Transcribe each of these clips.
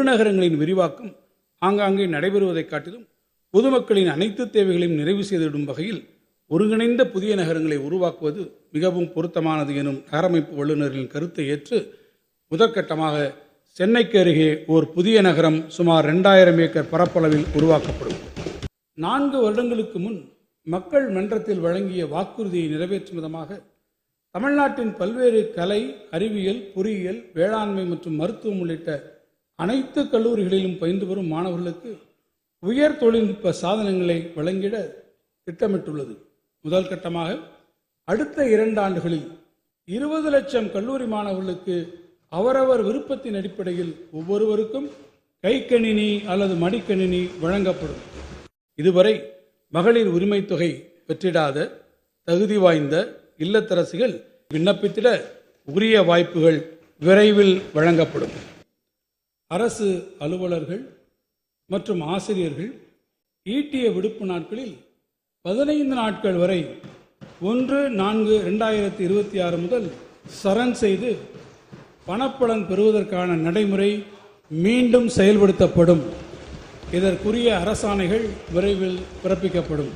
பெருநகரங்களின் விரிவாக்கம் ஆங்காங்கே நடைபெறுவதைக் காட்டிலும் பொதுமக்களின் அனைத்து தேவைகளையும் நிறைவு செய்திடும் வகையில் ஒருங்கிணைந்த புதிய நகரங்களை உருவாக்குவது மிகவும் பொருத்தமானது எனும் நகரமைப்பு வல்லுநர்களின் கருத்தை ஏற்று முதற்கட்டமாக சென்னைக்கு அருகே ஓர் புதிய நகரம் சுமார் 2000 ஏக்கர் பரப்பளவில் உருவாக்கப்படும். 4 வருடங்களுக்கு முன் மக்கள் மன்றத்தில் வழங்கிய வாக்குறுதியை நிறைவேற்றும் விதமாக தமிழ்நாட்டின் பல்வேறு கலை, அறிவியல், பொறியியல், வேளாண்மை மற்றும் மருத்துவம் உள்ளிட்ட அனைத்து கல்லூரிகளிலும் பயின்று வரும் மாணவர்களுக்கு உயர் தொழில்நுட்ப சாதனங்களை வழங்கிட திட்டமிட்டுள்ளது. முதல் கட்டமாக அடுத்த 2 ஆண்டுகளில் 20 லட்சம் கல்லூரி மாணவர்களுக்கு அவரவர் விருப்பத்தின் அடிப்படையில் ஒவ்வொருவருக்கும் கைக்கணினி அல்லது மடிக்கணினி வழங்கப்படும். இதுவரை மகளிர் உரிமை தொகை பெற்றிடாத தகுதி வாய்ந்த இல்லத்தரசிகள் விண்ணப்பித்திட உரிய வாய்ப்புகள் விரைவில் வழங்கப்படும். அரசு அலுவலர்கள் மற்றும் ஆசிரியர்கள் ஈட்டிய விடுப்பு நாட்களில் 15 நாட்கள் வரை 1/4/2026 முதல் சரண் செய்து பணப்பலன் பெறுவதற்கான நடைமுறை மீண்டும் செயல்படுத்தப்படும். இதற்குரிய அரசாணைகள் விரைவில் பிறப்பிக்கப்படும்.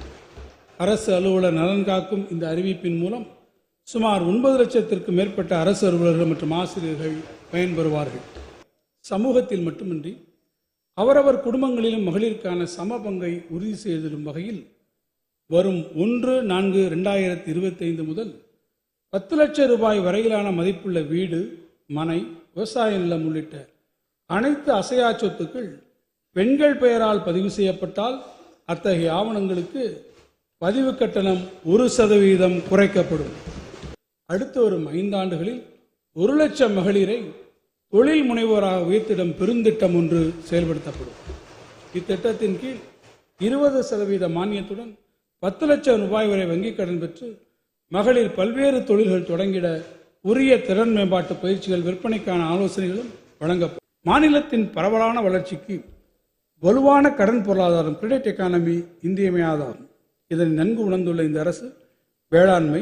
அரசு அலுவலர் நலன் காக்கும் இந்த அறிவிப்பின் மூலம் சுமார் 9 லட்சத்திற்கும் மேற்பட்ட அரசு அலுவலர்கள் மற்றும் ஆசிரியர்கள் பயன்பெறுவார்கள். சமூகத்தில் மட்டுமின்றி அவரவர் குடும்பங்களிலும் மகளிருக்கான சம பங்கை உறுதி செய்திடும் வகையில் வரும் 1/4/2025 முதல் 10 லட்சம் ரூபாய் வரையிலான மதிப்புள்ள வீடு, மனை, விவசாய நிலம் உள்ளிட்ட அனைத்து அசையா சொத்துக்கள் பெண்கள் பெயரால் பதிவு செய்யப்பட்டால் அத்தகைய ஆவணங்களுக்கு பதிவு கட்டணம் 1% குறைக்கப்படும். அடுத்து வரும் 5 ஆண்டுகளில் 1 லட்சம் மகளிரை தொழில் முனைவோராக உயர்த்திடும் பெருந்திட்டம் ஒன்று செயல்படுத்தப்படும். இத்திட்டத்தின் கீழ் 20% மானியத்துடன் 10 லட்சம் ரூபாய் வரை வங்கிக் கடன் பெற்று மகளிர் பல்வேறு தொழில்கள் தொடங்கிட உரிய திறன் மேம்பாட்டு பயிற்சிகள், விற்பனைக்கான ஆலோசனைகளும் வழங்கப்படும். மாநிலத்தின் பரவலான வளர்ச்சிக்கு வலுவான கடன் பொருளாதாரம், கிரெடிட் எக்கானமி இன்றியமையாதாகும். இதனை நன்கு உணர்ந்துள்ள இந்த அரசு வேளாண்மை,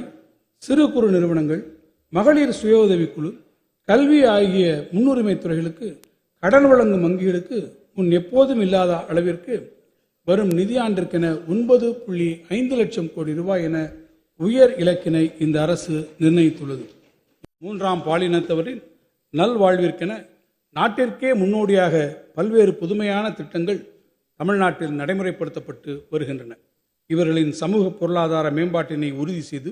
சிறு குறு நிறுவனங்கள், மகளிர் சுய உதவிக்குழு, கல்வி ஆகிய முன்னுரிமை துறைகளுக்கு கடன் வழங்கும் வங்கிகளுக்கு முன் எப்போதும் இல்லாத அளவிற்கு வரும் நிதியாண்டிற்கென 9.5 லட்சம் கோடி ரூபாய் என உயர் இலக்கினை இந்த அரசு நிர்ணயித்துள்ளது. 3ஆம் பாலினத்தவரின் நல்வாழ்விற்கென நாட்டிற்கே முன்னோடியாக பல்வேறு புதுமையான திட்டங்கள் தமிழ்நாட்டில் நடைமுறைப்படுத்தப்பட்டு வருகின்றன. இவர்களின் சமூக பொருளாதார மேம்பாட்டினை உறுதி செய்து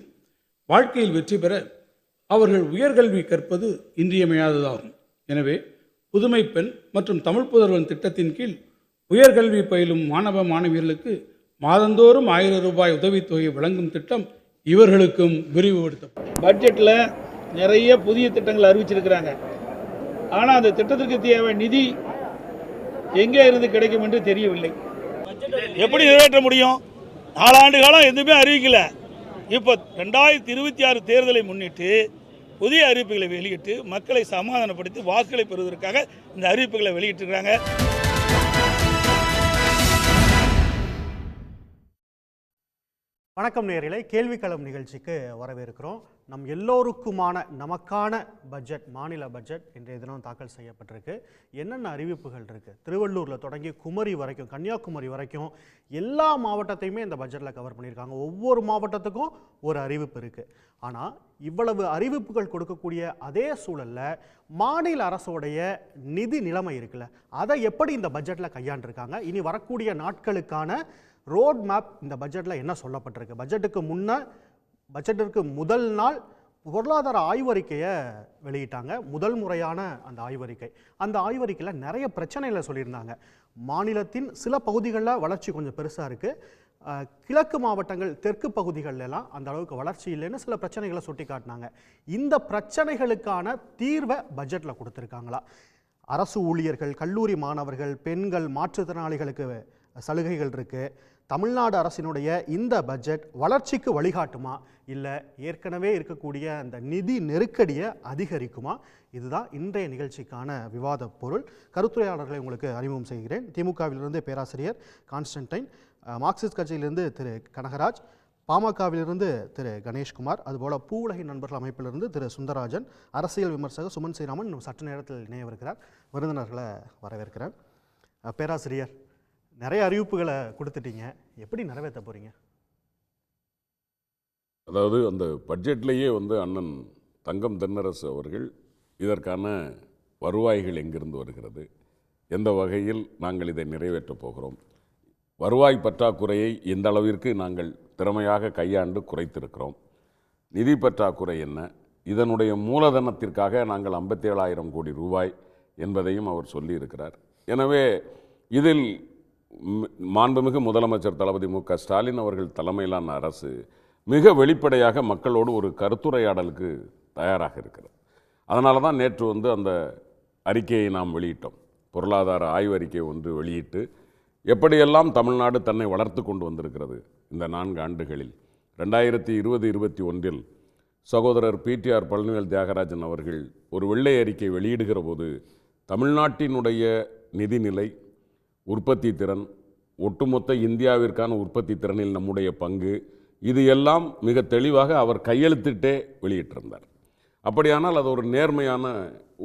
வாழ்க்கையில் வெற்றி பெற அவர்கள் உயர்கல்வி கற்பது இன்றியமையாததாகும். எனவே புதுமை பெண் மற்றும் தமிழ் புதல்வன் திட்டத்தின் கீழ் உயர்கல்வி பயிலும் மாணவ மாணவியர்களுக்கு மாதந்தோறும் 1000 ரூபாய் உதவித்தொகை வழங்கும் திட்டம் இவர்களுக்கும் விரிவுபடுத்தப்படும். பட்ஜெட்டில் நிறைய புதிய திட்டங்கள் அறிவிச்சிருக்கிறாங்க. ஆனால் அந்த திட்டத்திற்கு தேவை நிதி எங்கே இருந்து கிடைக்கும் என்று தெரியவில்லை. எப்படி நிறைவேற்ற முடியும்? 4 ஆண்டு காலம் எதுவுமே அறிவிக்கல. இப்போ 2026 தேர்தலை முன்னிட்டு புதிய அறிவிப்புகளை வெளியிட்டு மக்களை சமாதானப்படுத்தி வாக்குகளை பெறுவதற்காக இந்த அறிவிப்புகளை வெளியிட்டிருக்கிறாங்க. வணக்கம் நேயர்களே, கேள்விக்களம் நிகழ்ச்சிக்கு வரவேற்கிறோம். நம் எல்லோருக்குமான நமக்கான பட்ஜெட், மாநில பட்ஜெட் இன்றைய தினம் தாக்கல் செய்யப்பட்டிருக்கு. என்னென்ன அறிவிப்புகள் இருக்குது? திருவள்ளூரில் தொடங்கி குமரி வரைக்கும், கன்னியாகுமரி வரைக்கும் எல்லா மாவட்டத்தையுமே இந்த பட்ஜெட்டில் கவர் பண்ணியிருக்காங்க. ஒவ்வொரு மாவட்டத்துக்கும் ஒரு அறிவிப்பு இருக்குது. ஆனால் இவ்வளவு அறிவிப்புகள் கொடுக்கக்கூடிய அதே சூழலில் மாநில அரசோடைய நிதி நிலைமை இருக்குல்ல, அதை எப்படி இந்த பட்ஜெட்டில் கையாண்டிருக்காங்க? இனி வரக்கூடிய நாட்களுக்கான ரோட் மேப் இந்த பட்ஜெட்டில் என்ன சொல்லப்பட்டிருக்கு? பட்ஜெட்டிற்கு முதல் நாள் பொருளாதார ஆய்வறிக்கையை வெளியிட்டாங்க. முதல் முறையான அந்த ஆய்வறிக்கை. அந்த ஆய்வறிக்கையில் நிறைய பிரச்சனைகளை சொல்லியிருந்தாங்க. மாநிலத்தின் சில பகுதிகளில் வளர்ச்சி கொஞ்சம் பெருசாக இருக்குது. கிழக்கு மாவட்டங்கள், தெற்கு பகுதிகளெல்லாம் அந்த அளவுக்கு வளர்ச்சி இல்லைன்னு சில பிரச்சனைகளை சுட்டி காட்டினாங்க. இந்த பிரச்சனைகளுக்கான தீர்வை பட்ஜெட்டில் கொடுத்துருக்காங்களா? அரசு ஊழியர்கள், கல்லூரி மாணவர்கள், பெண்கள், மாற்றுத்திறனாளிகளுக்கு சலுகைகள் இருக்குது. தமிழ்நாடு அரசினுடைய இந்த பட்ஜெட் வளர்ச்சிக்கு வழிகாட்டுமா, இல்லை ஏற்கனவே இருக்கக்கூடிய அந்த நிதி நெருக்கடியை அதிகரிக்குமா? இதுதான் இன்றைய நிகழ்ச்சிக்கான விவாத பொருள். கருத்துரையாளர்களை உங்களுக்கு அறிமுகம் செய்கிறேன். திமுகவிலிருந்து பேராசிரியர் கான்ஸ்டன்டைன், மார்க்சிஸ்ட் கட்சியிலிருந்து திரு கனகராஜ், பாமகவிலிருந்து திரு கணேஷ்குமார், அதுபோல் பூவுலகின் நண்பர்கள் அமைப்பிலிருந்து திரு சுந்தரராஜன், அரசியல் விமர்சகர் சுமன் ஸ்ரீராமன் இன்னும் சற்று நேரத்தில் இணையவிருக்கிறார். விருந்தினர்களை வரவேற்கிறேன். பேராசிரியர், நிறைய அறிவிப்புகளை கொடுத்துட்டீங்க, எப்படி நிறைவேற்ற போறீங்க? அதாவது அந்த பட்ஜெட்லேயே அண்ணன் தங்கம் தென்னரசு அவர்கள் இதற்கான வருவாய்கள் எங்கிருந்து வருகிறது, எந்த வகையில் நாங்கள் இதை நிறைவேற்றப் போகிறோம், வருவாய் பற்றாக்குறையை எந்த அளவிற்கு நாங்கள் திறமையாக கையாண்டு குறைத்திருக்கிறோம், நிதி பற்றாக்குறை என்ன, இதனுடைய மூலதனத்திற்காக நாங்கள் 57,000 கோடி ரூபாய் என்பதையும் அவர் சொல்லியிருக்கிறார். எனவே இதில் மாண்புமிகு முதலமைச்சர் தளபதி மு.க. ஸ்டாலின் அவர்கள் தலைமையிலான அரசு மிக வெளிப்படையாக மக்களோடு ஒரு கருத்துரையாடலுக்கு தயாராக இருக்கிறது. அதனால தான் நேற்று அந்த அறிக்கையை நாம் வெளியிட்டோம். பொருளாதார ஆய்வறிக்கை ஒன்று வெளியிட்டு எப்படியெல்லாம் தமிழ்நாடு தன்னை வளர்த்து கொண்டு வந்திருக்கிறது இந்த 4 ஆண்டுகளில். 2020-21 சகோதரர் பிடிஆர் பழனிவேல் தியாகராஜன் அவர்கள் ஒரு வெள்ளை அறிக்கை வெளியிடுகிற போது தமிழ்நாட்டினுடைய நிதிநிலை, உற்பத்தி திறன், ஒட்டுமொத்த இந்தியாவிற்கான உற்பத்தி திறனில் நம்முடைய பங்கு, இது எல்லாம் மிக தெளிவாக அவர் கையெழுத்திட்டே வெளியிட்டிருந்தார். அப்படியானால் அது ஒரு நேர்மையான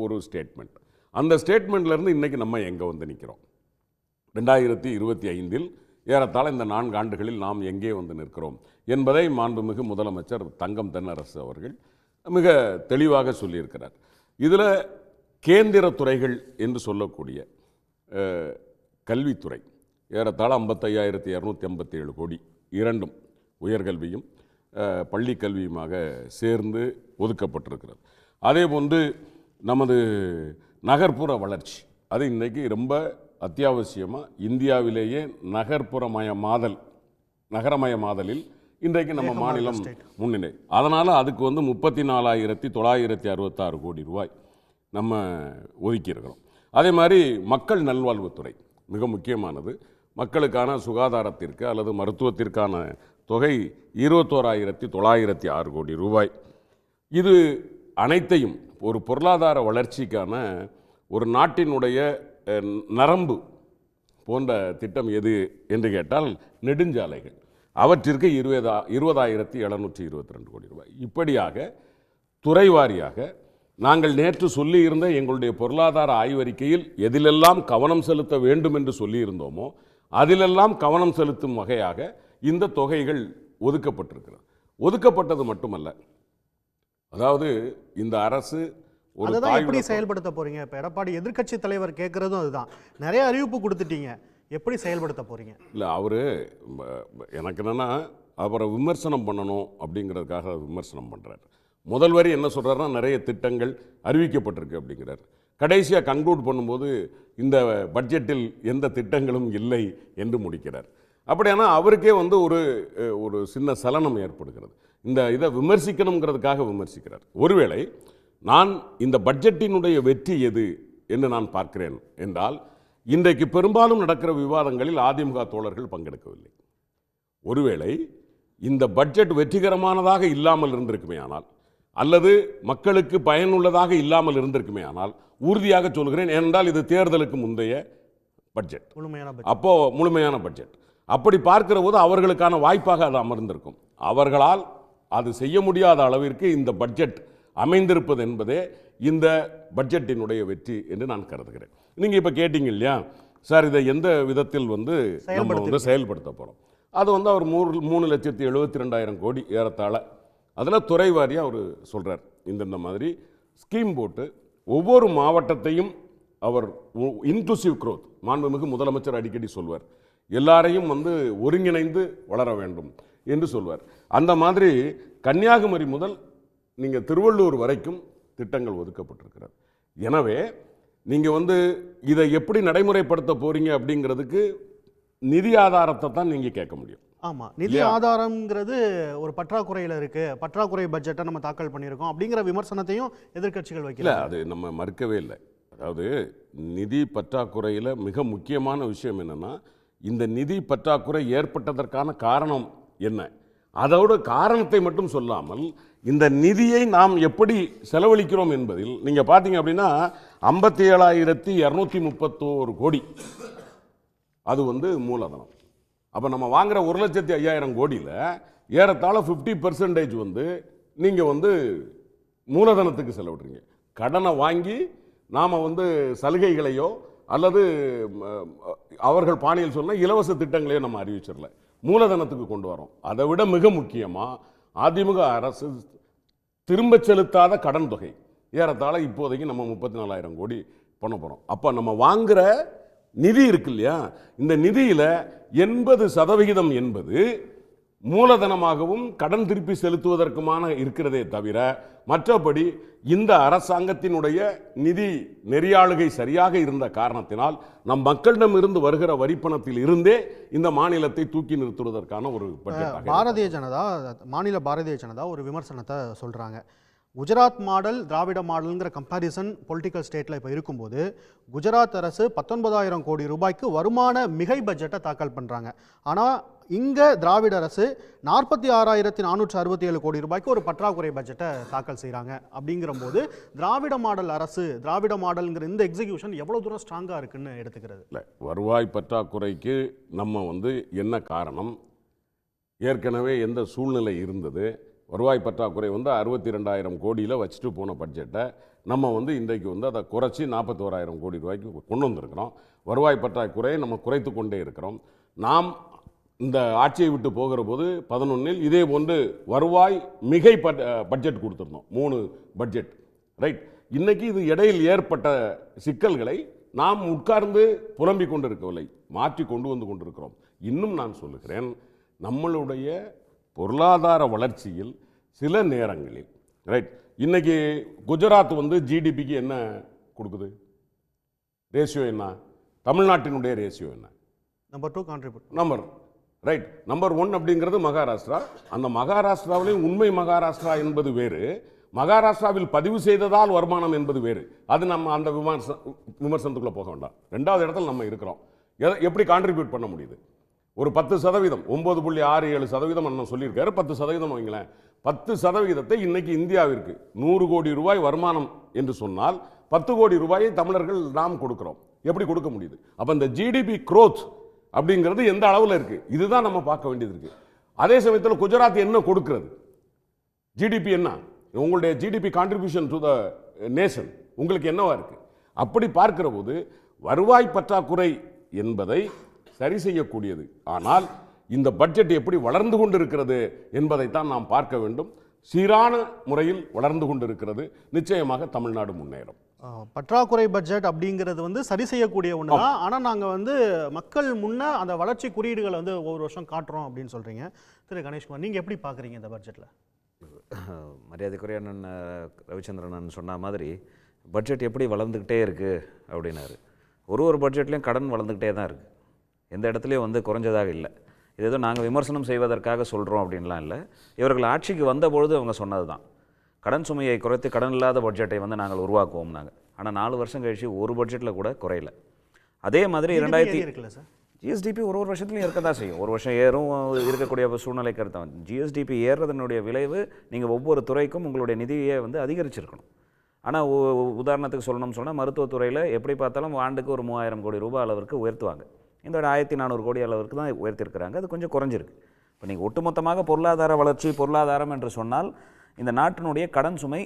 ஒரு ஸ்டேட்மெண்ட். அந்த ஸ்டேட்மெண்ட்லேருந்து இன்றைக்கி நம்ம எங்கே நிற்கிறோம்? 2025 ஏறத்தாழ இந்த 4 ஆண்டுகளில் நாம் எங்கே நிற்கிறோம் என்பதை மாண்புமிகு முதலமைச்சர் தங்கம் தென்னரசு அவர்கள் மிக தெளிவாக சொல்லியிருக்கிறார். இதில் கேந்திர துறைகள் என்று சொல்லக்கூடிய கல்வித்துறை ஏறத்தாழ 55,257 கோடி, இரண்டும் உயர்கல்வியும் பள்ளி கல்வியுமாக சேர்ந்து ஒதுக்கப்பட்டிருக்கிறது. அதே போன்று நமது நகர்ப்புற வளர்ச்சி, அது இன்றைக்கி ரொம்ப அத்தியாவசியமாக இந்தியாவிலேயே நகரமயமாதலில் இன்றைக்கு நம்ம மாநிலம் முன்னிலை. அதனால் அதுக்கு 34,966 கோடி ரூபாய் நம்ம ஒதுக்கியிருக்கிறோம். அதே மாதிரி மக்கள் நல்வாழ்வுத்துறை மிக முக்கியமானது. மக்களுக்கான சுகாதாரத்திற்கு அல்லது மருத்துவத்திற்கான தொகை 21,906 கோடி ரூபாய். இது அனைத்தையும் ஒரு பொருளாதார வளர்ச்சிக்கான ஒரு நாட்டினுடைய நரம்பு போன்ற திட்டம் எது என்று கேட்டால் நெடுஞ்சாலைகள். அவற்றிற்கு 20,722 கோடி ரூபாய். இப்படியாக துறைவாரியாக நாங்கள் நேற்று சொல்லியிருந்த எங்களுடைய பொருளாதார ஆய்வறிக்கையில் எதிலெல்லாம் கவனம் செலுத்த வேண்டும் என்று சொல்லியிருந்தோமோ அதிலெல்லாம் கவனம் செலுத்தும் வகையாக இந்த தொகைகள் ஒதுக்கப்பட்டிருக்கிறது. ஒதுக்கப்பட்டது மட்டுமல்ல, அதாவது இந்த அரசு எப்படி செயல்படுத்த போறீங்க? இப்ப எடப்பாடி எதிர்க்கட்சி தலைவர் கேட்கறதும் அதுதான். நிறைய அறிவிப்பு கொடுத்துட்டீங்க, எப்படி செயல்படுத்த போறீங்க? இல்லை, அவரு எனக்கு என்னன்னா அவரை விமர்சனம் பண்ணணும் அப்படிங்கிறதுக்காக விமர்சனம் பண்றாரு. முதல் வரி என்ன சொல்றாருன்னா, நிறைய திட்டங்கள் அறிவிக்கப்பட்டிருக்கு அப்படிங்கிறார். கடைசியாக கன்க்ளூட் பண்ணும்போது இந்த பட்ஜெட்டில் எந்த திட்டங்களும் இல்லை என்று முடிக்கிறார். அப்படியானா அவருக்கே ஒரு சின்ன சலனம் ஏற்படுகிறது. இந்த இதை விமர்சிக்கணுங்கிறதுக்காக விமர்சிக்கிறார். ஒருவேளை நான் இந்த பட்ஜெட்டினுடைய வெற்றி எது என்று நான் பார்க்கிறேன் என்றால், இன்றைக்கு பெரும்பாலும் நடக்கிற விவாதங்களில் அதிமுக தோழர்கள் பங்கெடுக்கவில்லை. ஒருவேளை இந்த பட்ஜெட் வெற்றிகரமானதாக இல்லாமல் இருந்திருக்குமே ஆனால், அல்லது மக்களுக்கு பயனுள்ளதாக இல்லாமல் இருந்திருக்குமே ஆனால், உறுதியாக சொல்கிறேன், ஏனென்றால் இது தேர்தலுக்கு முந்தைய பட்ஜெட், அப்போ முழுமையான பட்ஜெட். அப்படி பார்க்கிற போது அவர்களுக்கான வாய்ப்பாக அது அமர்ந்திருக்கும். அவர்களால் அது செய்ய முடியாத அளவிற்கு இந்த பட்ஜெட் அமைந்திருப்பது என்பதே இந்த பட்ஜெட்டினுடைய வெற்றி என்று நான் கருதுகிறேன். நீங்கள் இப்போ கேட்டீங்க இல்லையா சார், இதை எந்த விதத்தில் நம்ம செயல்படுத்த போகிறோம்? அது அவர் 3,72,000 கோடி ஏறத்தாழ. அதில் துறை வாரியாக அவர் சொல்கிறார், இந்த மாதிரி ஸ்கீம் போட்டு ஒவ்வொரு மாவட்டத்தையும் அவர் இன்க்ளூசிவ் க்ரோத், மாண்புமிகு முதலமைச்சர் அடிக்கடி சொல்வார், எல்லாரையும் ஒருங்கிணைந்து வளர வேண்டும் என்று சொல்வார். அந்த மாதிரி கன்னியாகுமரி முதல் நீங்கள் திருவள்ளூர் வரைக்கும் திட்டங்கள் ஒதுக்கப்பட்டிருக்கிறது. எனவே நீங்கள் இதை எப்படி நடைமுறைப்படுத்த போறீங்க அப்படிங்கிறதுக்கு நிதி ஆதாரத்தை தான் நீங்கள் கேட்க முடியும். ஆமாம், நிதி ஆதாரங்கிறது ஒரு பற்றாக்குறையில் இருக்கு, பற்றாக்குறை பட்ஜெட்டை நம்ம தாக்கல் பண்ணியிருக்கோம் அப்படிங்கிற விமர்சனத்தையும் எதிர்க்கட்சிகள் வைக்கல. அது நம்ம மறுக்கவே இல்லை. அதாவது நிதி பற்றாக்குறையில் மிக முக்கியமான விஷயம் என்னென்னா, இந்த நிதி பற்றாக்குறை ஏற்பட்டதற்கான காரணம் என்ன, அதோட காரணத்தை மட்டும் சொல்லாமல் இந்த நிதியை நாம் எப்படி செலவழிக்கிறோம் என்பதில் நீங்கள் பார்த்தீங்க அப்படின்னா 57,231 கோடி அது மூலதனம். அப்போ நம்ம வாங்குற 1,05,000 கோடியில் ஏறத்தாழ 50% வந்து நீங்கள் வந்து மூலதனத்துக்கு செலவிடுறீங்க. கடனை வாங்கி நாம் வந்து சலுகைகளையோ அல்லது அவர்கள் பாணியில் சொன்ன இலவச திட்டங்களையோ நம்ம அறிவிச்சிடல, மூலதனத்துக்கு கொண்டு வரோம். அதை விட மிக முக்கியமாக அதிமுக அரசு திரும்ப செலுத்தாத கடன் தொகை ஏறத்தாழ இப்போதைக்கு நம்ம 34,000 கோடி பண்ண போகிறோம். அப்போ நம்ம வாங்குற நிதி இருக்கு இல்லையா, இந்த நிதியில் 80% என்பது மூலதனமாகவும் கடன் திருப்பி செலுத்துவதற்குமான இருக்கிறதே தவிர மற்றபடி இந்த அரசாங்கத்தினுடைய நிதி நெறியாளுகை சரியாக இருந்த காரணத்தினால் நம் மக்களிடம் இருந்து வருகிற வரிப்பணத்தில் இருந்தே இந்த மாநிலத்தை தூக்கி நிறுத்துவதற்கான ஒரு பட்ஜெட். பாரதிய ஜனதா, மாநில பாரதிய ஜனதா ஒரு விமர்சனத்தை சொல்கிறாங்க. குஜராத் மாடல் திராவிட மாடலுங்கிற கம்பேரிசன் பொலிட்டிக்கல் ஸ்டேட்டில் இப்போ இருக்கும்போது குஜராத் அரசு 19,000 கோடி ரூபாய்க்கு வருமான மிகை பட்ஜெட்டை தாக்கல் பண்ணுறாங்க. ஆனால் இங்கே திராவிட அரசு 46,467 கோடி ரூபாய்க்கு ஒரு பற்றாக்குறை பட்ஜெட்டை தாக்கல் செய்கிறாங்க. அப்படிங்கிற போது திராவிட மாடல் அரசு, திராவிட மாடல்ங்கிற இந்த எக்ஸிக்யூஷன் எவ்வளோ தூரம் ஸ்ட்ராங்காக இருக்குன்னு எடுத்துக்கிறது? இல்லை, வருவாய் பற்றாக்குறைக்கு நம்ம வந்து என்ன காரணம், ஏற்கனவே எந்த சூழ்நிலை இருந்தது, வருவாய் பற்றாக்குறை வந்து 62,000 கோடியில் வச்சுட்டு போன பட்ஜெட்டை நம்ம வந்து இன்றைக்கு வந்து அதை குறைச்சி 41,000 கோடி ரூபாய்க்கு கொண்டு வந்திருக்கிறோம். வருவாய் பற்றாக்குறையை நம்ம குறைத்து கொண்டே இருக்கிறோம். நாம் இந்த ஆட்சியை விட்டு போகிற போது 11இல் இதே போன்று வருவாய் மிகை பட்ஜெட் கொடுத்துருந்தோம், 3 பட்ஜெட், ரைட். இன்னைக்கு இது இடையில் ஏற்பட்ட சிக்கல்களை நாம் உட்கார்ந்து புலம்பிக் கொண்டிருக்கவில்லை, மாற்றி கொண்டு வந்து கொண்டிருக்கிறோம். இன்னும் நான் சொல்லுகிறேன், நம்மளுடைய பொருளாதார வளர்ச்சியில் சில நேரங்களில், ரைட், இன்னைக்கு குஜராத் வந்து ஜிடிபிக்கு என்ன கொடுக்குது, ரேஷியோ என்ன, தமிழ்நாட்டினுடைய ரேஷியோ என்ன, number 2 contribute number, right. Number 1 அப்படிங்கிறது மகாராஷ்டிரா. அந்த மகாராஷ்டிராவிலேயும் உண்மை மகாராஷ்டிரா என்பது வேறு, மகாராஷ்டிராவில் பதிவு செய்ததால் வருமானம் என்பது வேறு. அது நம்ம அந்த விமர்சனத்துக்குள்ளே போக வேண்டாம். 2வது இடத்துல நம்ம இருக்கிறோம். எப்படி கான்ட்ரிபியூட் பண்ண முடியுது? ஒரு 10%, 9.67% நான் சொல்லியிருக்காரு, 10% வைங்களேன். 10% இன்னைக்கு இந்தியாவிற்கு 100 கோடி ரூபாய் வருமானம் என்று சொன்னால் 10 கோடி ரூபாயை தமிழர்கள் நாம் கொடுக்கிறோம். எப்படி கொடுக்க முடியுது? அப்போ இந்த ஜிடிபி க்ரோத் அப்படிங்கிறது எந்த அளவில் இருக்கு, இதுதான் நம்ம பார்க்க வேண்டியது இருக்கு. அதே சமயத்தில் குஜராத் என்ன கொடுக்கிறது, ஜிடிபி என்ன, உங்களுடைய GDP contribution to the nation உங்களுக்கு என்னவா இருக்கு? அப்படி பார்க்கிற போது வருவாய் பற்றாக்குறை என்பதை சரி செய்யக்கூடியது. ஆனால் இந்த பட்ஜெட் எப்படி வளர்ந்து கொண்டிருக்கிறது என்பதைத்தான் நாம் பார்க்க வேண்டும். சீரான முறையில் வளர்ந்து கொண்டிருக்கிறது. நிச்சயமாக தமிழ்நாடு முன்னேறும். பற்றாக்குறை பட்ஜெட் அப்படிங்கிறது வந்து சரி செய்யக்கூடிய ஒன்று தான். ஆனால் நாங்கள் வந்து மக்கள் முன்னே அந்த வளர்ச்சி குறியீடுகளை வந்து ஒவ்வொரு வருஷம் காட்டுறோம் அப்படின்னு சொல்கிறீங்க. திரு கணேஷ்குமார், நீங்கள் எப்படி பார்க்குறீங்க இந்த பட்ஜெட்டில்? மரியாதைக்குரிய அண்ணன் ரவிச்சந்திரன் சொன்ன மாதிரி பட்ஜெட் எப்படி வளர்ந்துக்கிட்டே இருக்குது அப்படின்னாரு. ஒரு பட்ஜெட்லேயும் கடன் வளர்ந்துக்கிட்டே தான் இருக்குது, எந்த இடத்துலையும் வந்து குறைஞ்சதாக இல்லை. இது ஏதோ நாங்கள் விமர்சனம் செய்வதற்காக சொல்கிறோம் அப்படின்லாம் இல்லை. இவர்கள் ஆட்சிக்கு வந்தபொழுது அவங்க சொன்னது தான், கடன் சுமையை குறைத்து கடன் இல்லாத பட்ஜெட்டை வந்து நாங்கள் உருவாக்குவோம் நாங்கள். ஆனால் 4 வருஷம் கழிச்சு ஒரு பட்ஜெட்டில் கூட குறையல. அதே மாதிரி 2000 ஜிஎஸ்டிபி ஒரு வருஷத்துலையும் இருக்க தான் செய்யும். ஒரு வருஷம் ஏறும், இருக்கக்கூடிய சூழ்நிலை கருத்தான். ஜிஎஸ்டிபி ஏறுறதனுடைய விளைவு நீங்கள் ஒவ்வொரு துறைக்கும் உங்களுடைய நிதியை வந்து அதிகரிச்சிருக்கணும். ஆனால் உதாரணத்துக்கு சொல்லணும்னு சொன்னால் மருத்துவத்துறையில் எப்படி பார்த்தாலும் ஆண்டுக்கு ஒரு 3,000 கோடி ரூபாய் அளவிற்கு உயர்த்துவாங்க. இந்த 1,400 கோடி அளவிற்கு தான் உயர்த்திருக்கிறாங்க. அது கொஞ்சம் குறைஞ்சிருக்கு. இப்போ நீங்கள் ஒட்டுமொத்தமாக பொருளாதார வளர்ச்சி, பொருளாதாரம் என்று சொன்னால் இந்த நாட்டினுடைய கடன் சுமை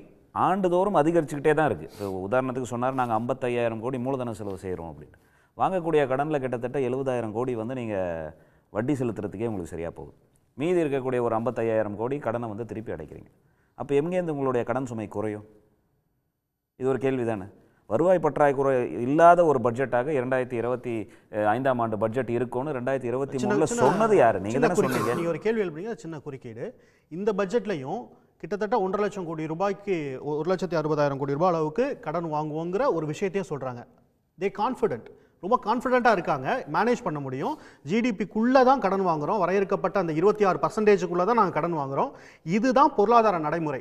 ஆண்டுதோறும் அதிகரிச்சுக்கிட்டே தான் இருக்குது. இப்போ உதாரணத்துக்கு சொன்னார், நாங்கள் 55,000 கோடி மூலதன செலவு செய்கிறோம் அப்படின்னு. வாங்கக்கூடிய கடனில் கிட்டத்தட்ட 70,000 கோடி வந்து நீங்கள் வட்டி செலுத்துறதுக்கே உங்களுக்கு சரியாக போகுது. மீதி இருக்கக்கூடிய ஒரு 55,000 கோடி கடனை வந்து திருப்பி அடைக்கிறீங்க. அப்போ எங்கேருந்து உங்களுடைய கடன் சுமை குறையும்? இது ஒரு கேள்வி தானே. வருவாய் பற்றாக்குறை இல்லாத ஒரு பட்ஜெட்டாக 2025ஆம் ஆண்டு பட்ஜெட் இருக்கும்னு 2023 சொன்னது யாரு? நீங்க தானே சொன்னீங்க. நீங்க ஒரு கேள்வி எழுப்புறீங்க, சின்ன குறுக்கீடு. இந்த பட்ஜெட்லையும் கிட்டத்தட்ட 1.5 லட்சம் கோடி ரூபாய்க்கு 1,60,000 கோடி ரூபாய் அளவுக்கு கடன் வாங்குவோங்கிற ஒரு விஷயத்தையும் சொல்றாங்க. தே கான்ஃபிடென்ட், ரொம்ப கான்ஃபிடென்ட்டாக இருக்காங்க, மேனேஜ் பண்ண முடியும். ஜிடிபிக்குள்ளே தான் கடன் வாங்குகிறோம், வரையறுக்கப்பட்ட அந்த 26% தான் நாங்கள் கடன் வாங்குகிறோம். இதுதான் பொருளாதார நடைமுறை.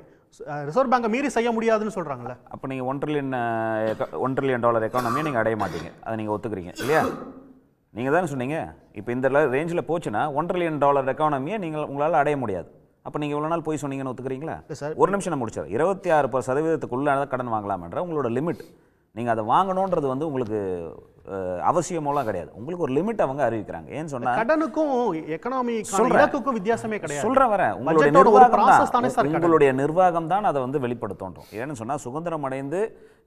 ரிசர்வ் பேங்கை மீறி செய்ய முடியாதுன்னு சொல்கிறாங்களே. அப்போ நீங்கள் $1 ட்ரில்லியன் எக்கானமியை நீங்கள் அடைய மாட்டீங்க, அதை நீங்கள் ஒத்துக்கிறீங்க இல்லையா? நீங்கள் தானே சொன்னீங்க. இப்போ இந்த ரேஞ்சில் போச்சுன்னா $1 ட்ரில்லியன் எக்கானமியை உங்களால் அடைய முடியாது. அப்போ நீங்கள் இவ்வளோ நாள் போய் சொன்னீங்கன்னு ஒத்துக்கிறீங்களா? சார் ஒரு நிமிஷம் நான் முடிச்சார். 26% கடன் வாங்கலாம்ன்ற உங்களோட லிமிட். நீங்கள் அதை வாங்கணுன்றது வந்து உங்களுக்கு அவசியமெல்லாம் கிடையாது. உங்களுக்கு ஒரு லிமிட் அவங்க அறிவிக்கிறாங்க. ஏன்னு சொன்னா கடனுக்கும் எக்கனாமிக்கான இலக்குக்கும் வித்தியாசமே கிடையாது. சொல்றேன் வரேன். உங்களுடைய நிர்வாகம் தான் அதை வந்து வெளிப்படுத்தோன்றும். ஏன்னு சொன்னா சுதந்திரம் அடைந்து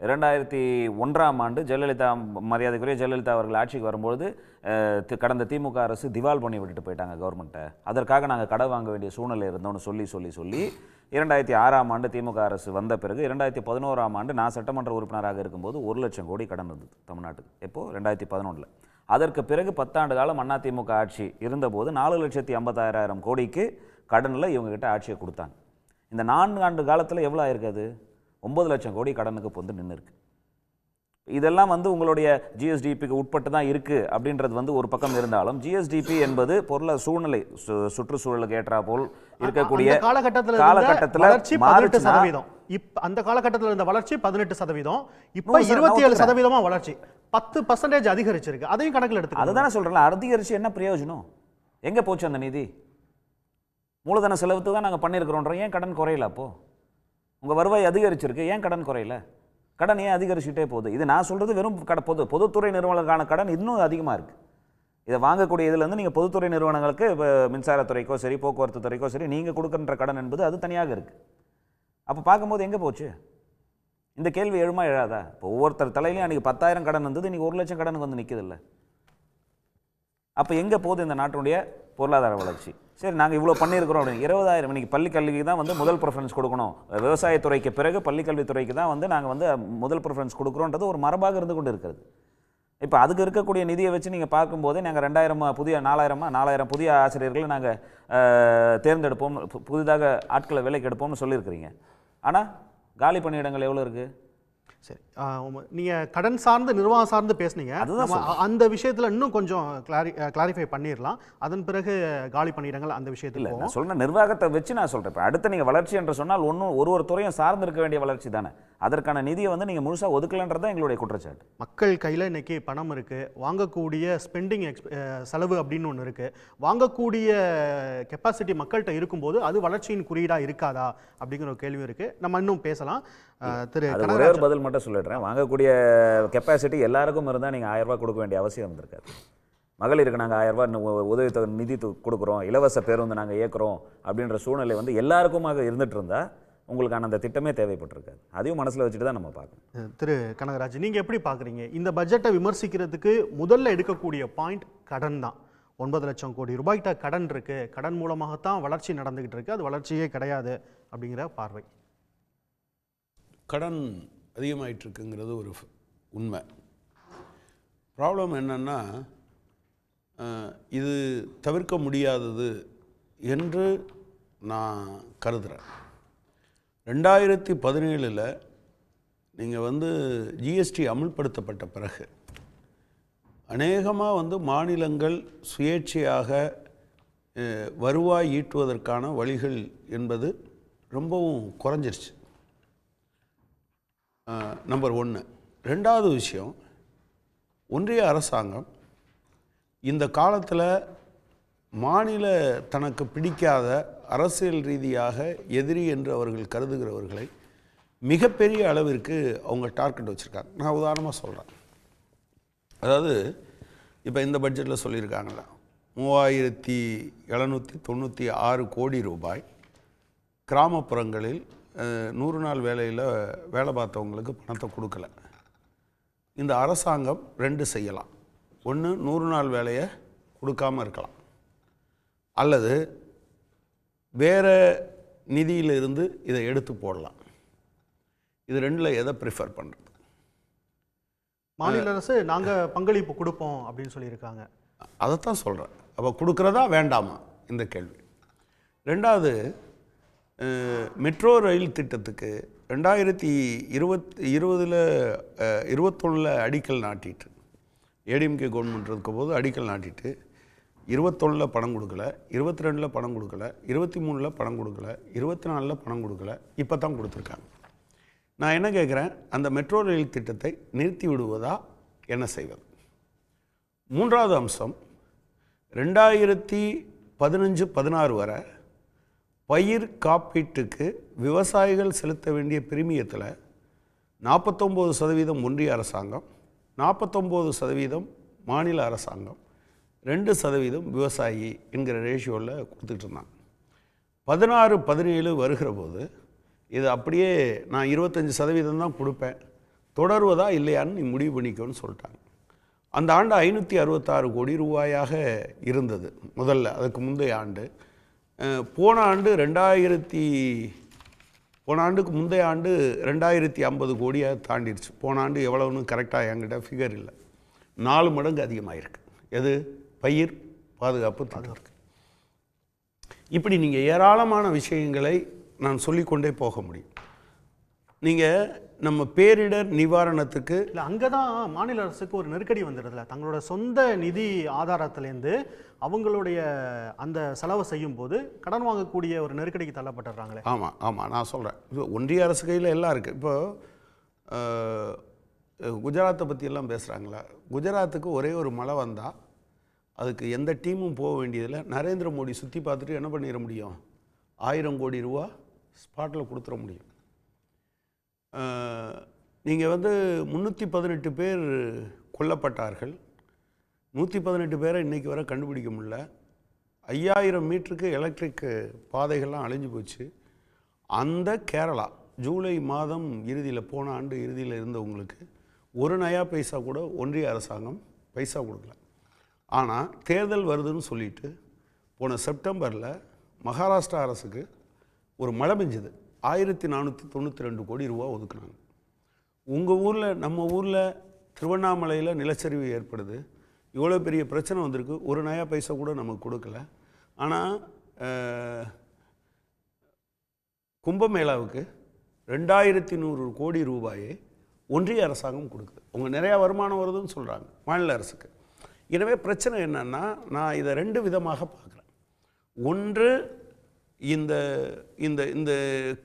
2001ஆம் ஆண்டு ஜெயலலிதா, மரியாதைக்குரிய ஜெயலலிதா அவர்கள் ஆட்சிக்கு வரும்போது கடந்த திமுக அரசு திவால் பண்ணி விட்டுட்டு போயிட்டாங்க கவர்மெண்ட்டை. அதற்காக நாங்கள் கடை வாங்க வேண்டிய சூழ்நிலை இருந்தோம்னு சொல்லி 2006ஆம் ஆண்டு திமுக அரசு வந்த பிறகு 2011ஆம் ஆண்டு நான் சட்டமன்ற உறுப்பினராக இருக்கும்போது 1 லட்சம் கோடி கடன் இருந்தது தமிழ்நாட்டுக்கு. எப்போ 2011. அதற்கு பிறகு 10 ஆண்டு காலம் அதிமுக ஆட்சி இருந்தபோது 4,56,000 கோடிக்கு கடனில் இவங்ககிட்ட ஆட்சியை கொடுத்தாங்க. இந்த 4 ஆண்டு காலத்தில் எவ்வளோ ஆயிருக்காது? 9 லட்சம் கோடி கடனுக்கு பொந்து நின்று இருக்கு. இதெல்லாம் வந்து உங்களுடைய ஜிஎஸ்டிபிக்கு உட்பட்டு தான் இருக்குது அப்படின்றது வந்து ஒரு பக்கம் இருந்தாலும், ஜிஎஸ்டிபி என்பது பொருள சூழ்நிலை சுற்றுச்சூழலுக்கு ஏற்றா போல் இருக்கக்கூடிய காலகட்டத்தில் அந்த காலகட்டத்தில் இருந்த வளர்ச்சி 18%, இப்போ 27% வளர்ச்சி, 10% அதிகரிச்சிருக்கு. அதையும் கணக்கில் எடுத்து அதுதானே சொல்கிறேன். அதிகரிச்சு என்ன பிரயோஜனம்? எங்கே போச்சு அந்த நிதி? மூலதன செலவுக்கு தான் நாங்கள் பண்ணியிருக்கிறோன்றோம். ஏன் கடன் குறையல? அப்போ உங்கள் வருவாய் அதிகரிச்சிருக்கு, ஏன் கடன் குறையல? கடன் ஏன் அதிகரிச்சுட்டே போகுது? இது நான் சொல்கிறது வெறும் பொதுத்துறை நிறுவனங்களுக்கான கடன் இன்னும் அதிகமாக இருக்குது. இதை வாங்கக்கூடிய இதுலேருந்து நீங்கள் பொதுத்துறை நிறுவனங்களுக்கு இப்போ மின்சாரத்துறைக்கோ சரி, போக்குவரத்து துறைக்கோ சரி, நீங்கள் கொடுக்குற கடன் என்பது அது தனியாக இருக்குது. அப்போ பார்க்கும்போது எங்கே போச்சு? இந்த கேள்வி எழுமா எழாதா? இப்போ ஒவ்வொருத்தர் தலையிலையும் அன்றைக்கி 10,000 கடன் இருந்தது, இன்றைக்கி 1 லட்சம் கடனுக்கு வந்து நிற்குதில்ல. அப்போ எங்கே போகுது இந்த நாட்டினுடைய பொருளாதார வளர்ச்சி? சரி, நாங்கள் இவ்வளோ பண்ணியிருக்கிறோம் அப்படின்னு 20,000 இன்றைக்கி பள்ளிக்கல்விக்கு தான் வந்து முதல் ப்ரிஃபரன்ஸ் கொடுக்கணும், விவசாயத்துறைக்கு பிறகு பள்ளிக்கல்வித்துறைக்கு தான் வந்து நாங்கள் வந்து முதல் ப்ரிஃபரன்ஸ் கொடுக்குறோன்றது ஒரு மரபாக இருந்து கொண்டு இருக்கிறது. இப்போ அதுக்கு இருக்கக்கூடிய நிதியை வச்சு நீங்கள் பார்க்கும்போதே நாங்கள் 4,000 புதிய ஆசிரியர்களை நாங்கள் தேர்ந்தெடுப்போம், புதிதாக ஆட்களை வேலைக்கு எடுப்போம்னு சொல்லியிருக்கிறீங்க. ஆனால் காலி பணியிடங்கள் எவ்வளோ இருக்குது? சரி, நீங்கள் கடன் சார்ந்து நிர்வாகம் சார்ந்து பேசுனீங்க. அந்த விஷயத்தில் இன்னும் கொஞ்சம் கிளாரிஃபை பண்ணிடலாம். அதன் பிறகு காலி பணியிடங்கள் அந்த விஷயத்தில் நான் சொல்கிறேன். நிர்வாகத்தை வச்சு நான் சொல்கிறேன். இப்போ அடுத்து நீங்கள் வளர்ச்சி என்று சொன்னால் ஒரு துறையும் சார்ந்து இருக்க வேண்டிய வளர்ச்சி தானே. அதற்கான நிதியை வந்து நீங்கள் முழுசாக ஒதுக்கலன்றது தான் எங்களுடைய குற்றச்சாட்டு. மக்கள் கையில் இன்றைக்கி பணம் இருக்குது, வாங்கக்கூடிய ஸ்பெண்டிங் செலவு அப்படின்னு ஒன்று இருக்குது. வாங்கக்கூடிய கெப்பாசிட்டி மக்கள்கிட்ட இருக்கும்போது அது வளர்ச்சியின் குறியீடாக இருக்காதா அப்படிங்கிற ஒரு கேள்வி இருக்குது. நம்ம இன்னும் பேசலாம். ஒரே ஒரு பதில் மட்டும் சொல்லிடுறேன். வாங்கக்கூடிய கெப்பாசிட்டி எல்லாருக்கும் இருந்தால் நீங்கள் 1000 ரூபா கொடுக்க வேண்டிய அவசியம் இருந்திருக்காது. மகளிருக்கு நாங்கள் 1000 ரூபா உதவி நிதி கொடுக்குறோம், இலவச பேருந்து நாங்கள் இயக்குறோம் அப்படின்ற சூழ்நிலை வந்து எல்லாருக்குமாக இருந்துட்டு இருந்தால் உங்களுக்கான அந்த திட்டமே தேவைப்பட்டிருக்காது. அதையும் மனசில் வச்சுட்டு தான் நம்ம பார்க்கணும். திரு கனகராஜ், நீங்கள் எப்படி பார்க்குறீங்க? இந்த பட்ஜெட்டை விமர்சிக்கிறதுக்கு முதல்ல எடுக்கக்கூடிய பாயிண்ட் கடன் தான். 9 லட்சம் கோடி ரூபாய்கிட்ட கடன் இருக்குது, கடன் மூலமாகத்தான் வளர்ச்சி நடந்துக்கிட்டு இருக்குது, அது வளர்ச்சியே கிடையாது அப்படிங்கிற பார்வை. கடன் அதிகமாயிட்டிருக்குங்கிறது ஒரு உண்மை. ப்ராப்ளம் என்னென்னா, இது தவிர்க்க முடியாதது என்று நான் கருதுகிறேன். 2017 நீங்கள் வந்து ஜிஎஸ்டி அமுல்படுத்தப்பட்ட பிறகு அநேகமாக வந்து மாநிலங்கள் சுயேட்சையாக வருவாய் ஈட்டுவதற்கான வழிகள் என்பது ரொம்பவும் குறைஞ்சிருச்சு. நம்பர் 1. 2வது விஷயம், ஒன்றிய அரசாங்கம் இந்த காலத்தில் மாநில தனக்கு பிடிக்காத அரசியல் ரீதியாக எதிரி என்று அவர்கள் கருதுகிறவர்களை மிகப்பெரிய அளவிற்கு அவங்க டார்கெட் வச்சுருக்காங்க. நான் உதாரணமாக சொல்கிறேன். அதாவது இப்போ இந்த பட்ஜெட்டில் சொல்லியிருக்காங்கள 3796 கோடி ரூபாய் கிராமப்புறங்களில் 100 நாள் வேலையில் வேலை பார்த்தவங்களுக்கு பணத்தை கொடுக்கல. இந்த அரசாங்கம் 2 செய்யலாம். ஒன்று, 100 நாள் வேலையை கொடுக்காமல் இருக்கலாம், அல்லது வேறு நிதியிலிருந்து இதை எடுத்து போடலாம். இது 2ல் எதை ப்ரிஃபர் பண்ணுறது? மாநில அரசு நாங்கள் பங்களிப்பு கொடுப்போம் அப்படின்னு சொல்லியிருக்காங்க. அதைத்தான் சொல்கிறேன். அப்போ கொடுக்குறதா வேண்டாமா இந்த கேள்வி. 2வது, மெட்ரோ ரயில் திட்டத்துக்கு 2021 அடிக்கல் நாட்டிட்டு, ஏடிஎம்கே கவர்மெண்ட் இருக்கும் போது அடிக்கல் நாட்டிட்டு 21 பணம் கொடுக்கல, 22 பணம் கொடுக்கல, 23 பணம் கொடுக்கல, 24 பணம் கொடுக்கல, இப்போ தான் கொடுத்துருக்காங்க. நான் என்ன கேட்குறேன், அந்த மெட்ரோ ரயில் திட்டத்தை நிறுத்தி விடுவதா, என்ன செய்வது? 3வது அம்சம், 2015-16 வரை பயிர் காப்பீட்டுக்கு விவசாயிகள் செலுத்த வேண்டிய பிரீமியத்தில் 49% ஒன்றிய அரசாங்கம், 49% மாநில அரசாங்கம், 2% விவசாயி என்கிற ரேஷியோவில் கொடுத்துட்டு இருந்தாங்க. 16-17 வருகிற போது இது அப்படியே நான் 25% தான் கொடுப்பேன், தொடருவதா இல்லையான்னு நீ முடிவு பண்ணிக்கோன்னு சொல்லிட்டாங்க. அந்த ஆண்டு 566 கோடி ரூபாயாக இருந்தது முதல்ல, அதுக்கு முந்தைய ஆண்டு. போன ஆண்டுக்கு முந்தைய ஆண்டு 2050 கோடியாக தாண்டிடுச்சு. போன ஆண்டு எவ்வளோன்னு கரெக்டாக என்கிட்ட ஃபிகர் இல்லை. 4 மடங்கு அதிகமாகிருக்கு. எது? பயிர் பாதுகாப்பு திட்டத்துக்கு. இப்படி நீங்கள் ஏராளமான விஷயங்களை நான் சொல்லிக்கொண்டே போக முடியும். நீங்கள் நம்ம பேரிடர் நிவாரணத்துக்கு இல்லை, அங்கே தான் மாநில அரசுக்கு ஒரு நெருக்கடி வந்துடுதுல. தங்களோட சொந்த நிதி ஆதாரத்திலேருந்து அவங்களுடைய அந்த செலவை செய்யும் போது கடன் வாங்கக்கூடிய ஒரு நெருக்கடிக்கு தள்ளப்பட்டுறாங்களே. ஆமாம் நான் சொல்கிறேன். இப்போ ஒன்றிய அரசு கையில் எல்லாம் இருக்குது. இப்போ குஜராத்தை பற்றியெல்லாம் பேசுகிறாங்களா? குஜராத்துக்கு ஒரே ஒரு மழை வந்தால் அதுக்கு எந்த டீமும் போக வேண்டியதில்லை. நரேந்திர மோடி சுற்றி பார்த்துட்டு என்ன பண்ணிட முடியும்? 1000 கோடி ரூபா ஸ்பாட்டில் கொடுத்துட முடியும். நீங்கள் 318 பேர் கொல்லப்பட்டார்கள். 118 பேரை இன்றைக்கி வரை கண்டுபிடிக்க முடியல. 5000 மீட்டருக்கு எலக்ட்ரிக் பாதைகள்லாம் அழிஞ்சு போச்சு. அந்த கேரளா ஜூலை மாதம் இறுதியில், போன ஆண்டு இறுதியில் இருந்தவங்களுக்கு 1 நயா பைசா கூட ஒன்றிய அரசாங்கம் பைசா கொடுக்கல. ஆனால் தேர்தல் வருதுன்னு சொல்லிட்டு போன செப்டம்பரில் மகாராஷ்டிரா அரசுக்கு ஒரு மழை பெஞ்சது. 1492 கோடி ரூபா ஒதுக்குனாங்க. உங்கள் ஊரில், நம்ம ஊரில் திருவண்ணாமலையில் நிலச்சரிவு ஏற்படுது, இவ்வளோ பெரிய பிரச்சனை வந்திருக்கு, 1 நயா பைசா கூட நமக்கு கொடுக்கல. ஆனால் கும்பமேளாவுக்கு 2100 கோடி ரூபாயை ஒன்றிய அரசாங்கம் கொடுக்குது. அவங்க நிறையா வருமானம் வருதுன்னு சொல்கிறாங்க மாநில அரசுக்கு. எனவே பிரச்சனை என்னன்னா, நான் இதை 2 விதமாக பார்க்குறேன். ஒன்று, இந்த இந்த இந்த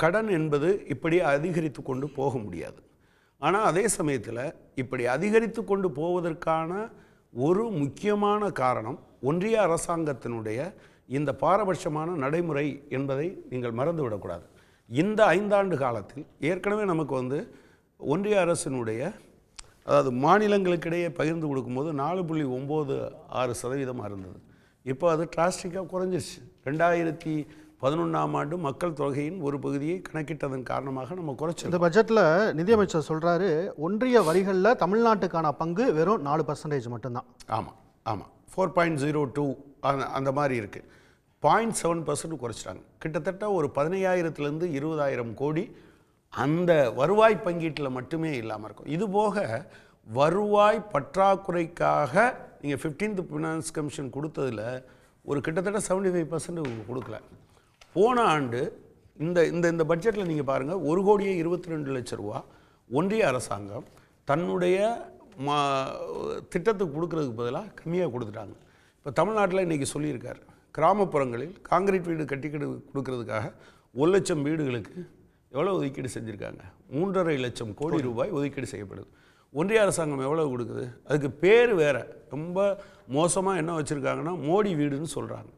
கடன் என்பது இப்படி அதிகரித்து கொண்டு போக முடியாது. ஆனால் அதே சமயத்தில் இப்படி அதிகரித்து கொண்டு போவதற்கான ஒரு முக்கியமான காரணம் ஒன்றிய அரசாங்கத்தினுடைய இந்த பாரபட்சமான நடைமுறை என்பதை நீங்கள் மறந்துவிடக்கூடாது. இந்த 5 ஆண்டு காலத்தில் ஏற்கனவே நமக்கு ஒன்றிய அரசினுடைய, அதாவது மாநிலங்களுக்கிடையே பகிர்ந்து கொடுக்கும்போது 4.96% இருந்தது. இப்போ அது டிராஸ்டிக்காக குறைஞ்சிருச்சு. 2011ஆம் ஆண்டு மக்கள் தொகையின் ஒரு பகுதியை கணக்கிட்டதன் காரணமாக நம்ம குறைச்சோம். இந்த பட்ஜெட்டில் நிதியமைச்சர் சொல்கிறாரு, ஒன்றிய வரிகளில் தமிழ்நாட்டுக்கான பங்கு வெறும் 4% மட்டும்தான். ஆமாம் 4.02 அந்த மாதிரி இருக்குது. 0.7% குறைச்சிட்டாங்க. கிட்டத்தட்ட ஒரு 15,000 to 20,000 கோடி அந்த வருவாய் பங்கீட்டில் மட்டுமே இல்லாமல் இருக்கும். இதுபோக வருவாய் பற்றாக்குறைக்காக நீங்கள் 15th ஃபினான்ஸ் கமிஷன் கொடுத்ததில் ஒரு கிட்டத்தட்ட 75% கொடுக்கல. போன ஆண்டு இந்த இந்த பட்ஜெட்டில் நீங்கள் பாருங்கள், 1,22,00,000 ரூபா ஒன்றிய அரசாங்கம் தன்னுடைய திட்டத்துக்கு கொடுக்கறதுக்கு பதிலாக கம்மியாக கொடுத்துட்டாங்க. இப்போ தமிழ்நாட்டில் இன்றைக்கி சொல்லியிருக்காரு, கிராமப்புறங்களில் காங்கிரீட் வீடு கட்டி கொடுக்கறதுக்காக 1,00,000 வீடுகளுக்கு எவ்வளோ ஒதுக்கீடு செஞ்சுருக்காங்க? 3.5 லட்சம் கோடி ரூபாய் ஒதுக்கீடு செய்யப்படுது. ஒன்றிய அரசாங்கம் எவ்வளோ கொடுக்குது? அதுக்கு பேர் வேறு, ரொம்ப மோசமாக என்ன வச்சுருக்காங்கன்னா மோடி வீடுன்னு சொல்கிறாங்க.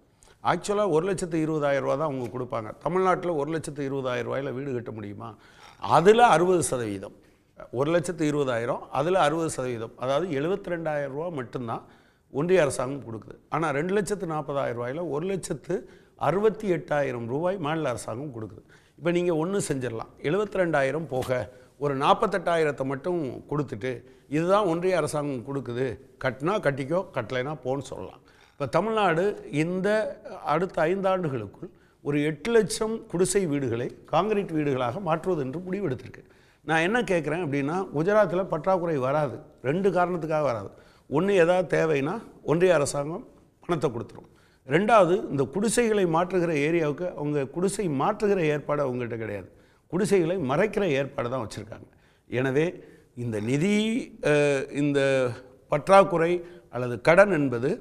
ஆக்சுவலாக 1,20,000 ரூபா தான் அவங்க கொடுப்பாங்க. தமிழ்நாட்டில் 1,20,000 ரூபாயில் வீடு கட்ட முடியுமா? அதில் 60%, 1,20,000 அதில் 60%, அதாவது 72,000 ரூபா மட்டும்தான் ஒன்றிய அரசாங்கம் கொடுக்குது. ஆனால் 2,40,000 ரூபாயில் 1,68,000 ரூபாய் மாநில அரசாங்கம் கொடுக்குது. இப்போ நீங்கள் ஒன்று செஞ்சிடலாம், 72,000 போக ஒரு 48,000 மட்டும் கொடுத்துட்டு இதுதான் ஒன்றிய அரசாங்கம் கொடுக்குது, கட்டினா கட்டிக்கோ கட்டலைனா போன்னு சொல்லலாம். இப்போ தமிழ்நாடு இந்த அடுத்த 5 ஆண்டுகளுக்குள் ஒரு 8 லட்சம் குடிசை வீடுகளை காங்கிரீட் வீடுகளாக மாற்றுவது என்று முடிவெடுத்திருக்கு. நான் என்ன கேட்குறேன் அப்படின்னா, குஜராத்தில் பற்றாக்குறை வராது. 2 காரணத்துக்காக வராது. ஒன்று, ஏதாவது தேவைன்னா ஒன்றிய அரசாங்கம் பணத்தை கொடுத்துரும். 2வது, இந்த குடிசைகளை மாற்றுகிற ஏரியாவுக்கு அவங்க குடிசை மாற்றுகிற ஏற்பாடு அவங்ககிட்ட கிடையாது, குடிசைகளை மறைக்கிற ஏற்பாடு தான் வச்சுருக்காங்க. எனவே இந்த நிதி இந்த பற்றாக்குறை அல்லது கடன் என்பது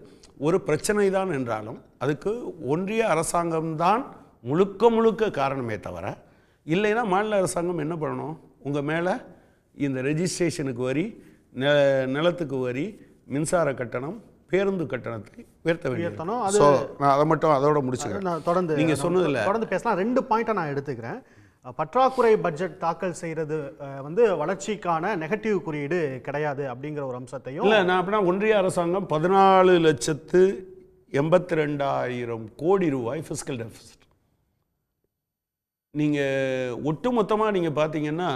ஒரு பிரச்சனை தான் என்றாலும் அதுக்கு ஒன்றிய அரசாங்கம்தான் முழுக்க காரணமே தவிர, இல்லைன்னா மாநில அரசாங்கம் என்ன பண்ணணும்? உங்கள் மேலே இந்த ரெஜிஸ்ட்ரேஷனுக்கு வரி, நிலத்துக்கு வரி, மின்சார கட்டணம், பேருந்து கட்டணத்தை உயர்த்த வேண்டும். நான் அதை மட்டும் அதோட முடிச்சுக்கிறேன். தொடர்ந்து நீங்கள் சொன்னதில்லை, தொடர்ந்து பேசலாம். 2 பாயிண்ட்டை நான் எடுத்துக்கிறேன். பற்றாக்குறை பட்ஜெட் தாக்கல் செய்கிறது வந்து வளர்ச்சிக்கான நெகட்டிவ் குறியீடு கிடையாது அப்படிங்கிற ஒரு அம்சத்தையும் இல்லை, நான் அப்படின்னா ஒன்றிய அரசாங்கம் 14,82,000 கோடி ரூபாய் ஃபிஸ்கல் டெபிசிட். நீங்கள் ஒட்டுமொத்தமாக நீங்கள் பார்த்தீங்கன்னா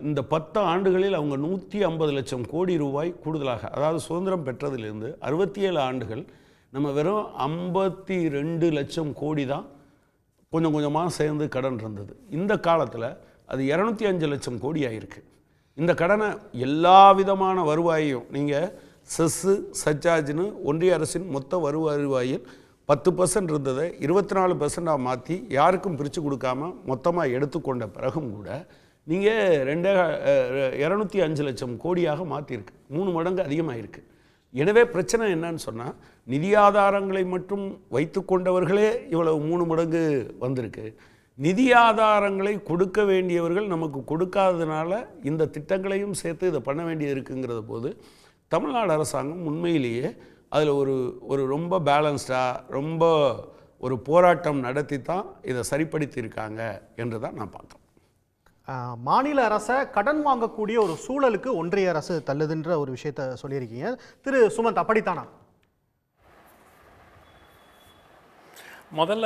இந்த 10 ஆண்டுகளில் அவங்க 150 லட்சம் கோடி ரூபாய் கூடுதலாக, அதாவது சுதந்திரம் பெற்றதிலிருந்து 67 ஆண்டுகள் நம்ம வெறும் 52 லட்சம் கோடி தான் கொஞ்சம் கொஞ்சமாக சேர்ந்து கடன் இருந்தது. இந்த காலத்தில் அது 205 லட்சம் கோடி ஆகிருக்கு. இந்த கடனை எல்லா விதமான வருவாயையும் நீங்கள் செஸ்ஸு சர்சார்ஜ்னு ஒன்றிய அரசின் மொத்த வருவாயில் 10% இருந்ததை 24% மாற்றி யாருக்கும் பிரித்து கொடுக்காம மொத்தமாக எடுத்துக்கொண்ட பிறகும் கூட நீங்கள் 205 லட்சம் கோடியாக மாற்றிருக்கு. 3 மடங்கு அதிகமாக இருக்குது. எனவே பிரச்சனை என்னன்னு சொன்னால், நிதி ஆதாரங்களை மட்டும் வைத்து கொண்டவர்களே இவ்வளவு 3 மடங்கு வந்திருக்கு. நிதி ஆதாரங்களை கொடுக்க வேண்டியவர்கள் நமக்கு கொடுக்காததுனால இந்த திட்டங்களையும் சேர்த்து இதை பண்ண வேண்டியது இருக்குங்கிறத போது தமிழ்நாடு அரசாங்கம் உண்மையிலேயே அதில் ஒரு ரொம்ப பேலன்ஸ்டாக ரொம்ப ஒரு போராட்டம் நடத்தி தான் இதை சரிப்படுத்தி இருக்காங்க என்று தான் நான் பார்க்குறேன். மாநில அரசை கடன் வாங்கக்கூடிய ஒரு சூழலுக்கு ஒன்றிய அரசு தள்ளுதுன்ற ஒரு விஷயத்த சொல்லியிருக்கீங்க திரு சுமந்த், அப்படித்தானா? முதல்ல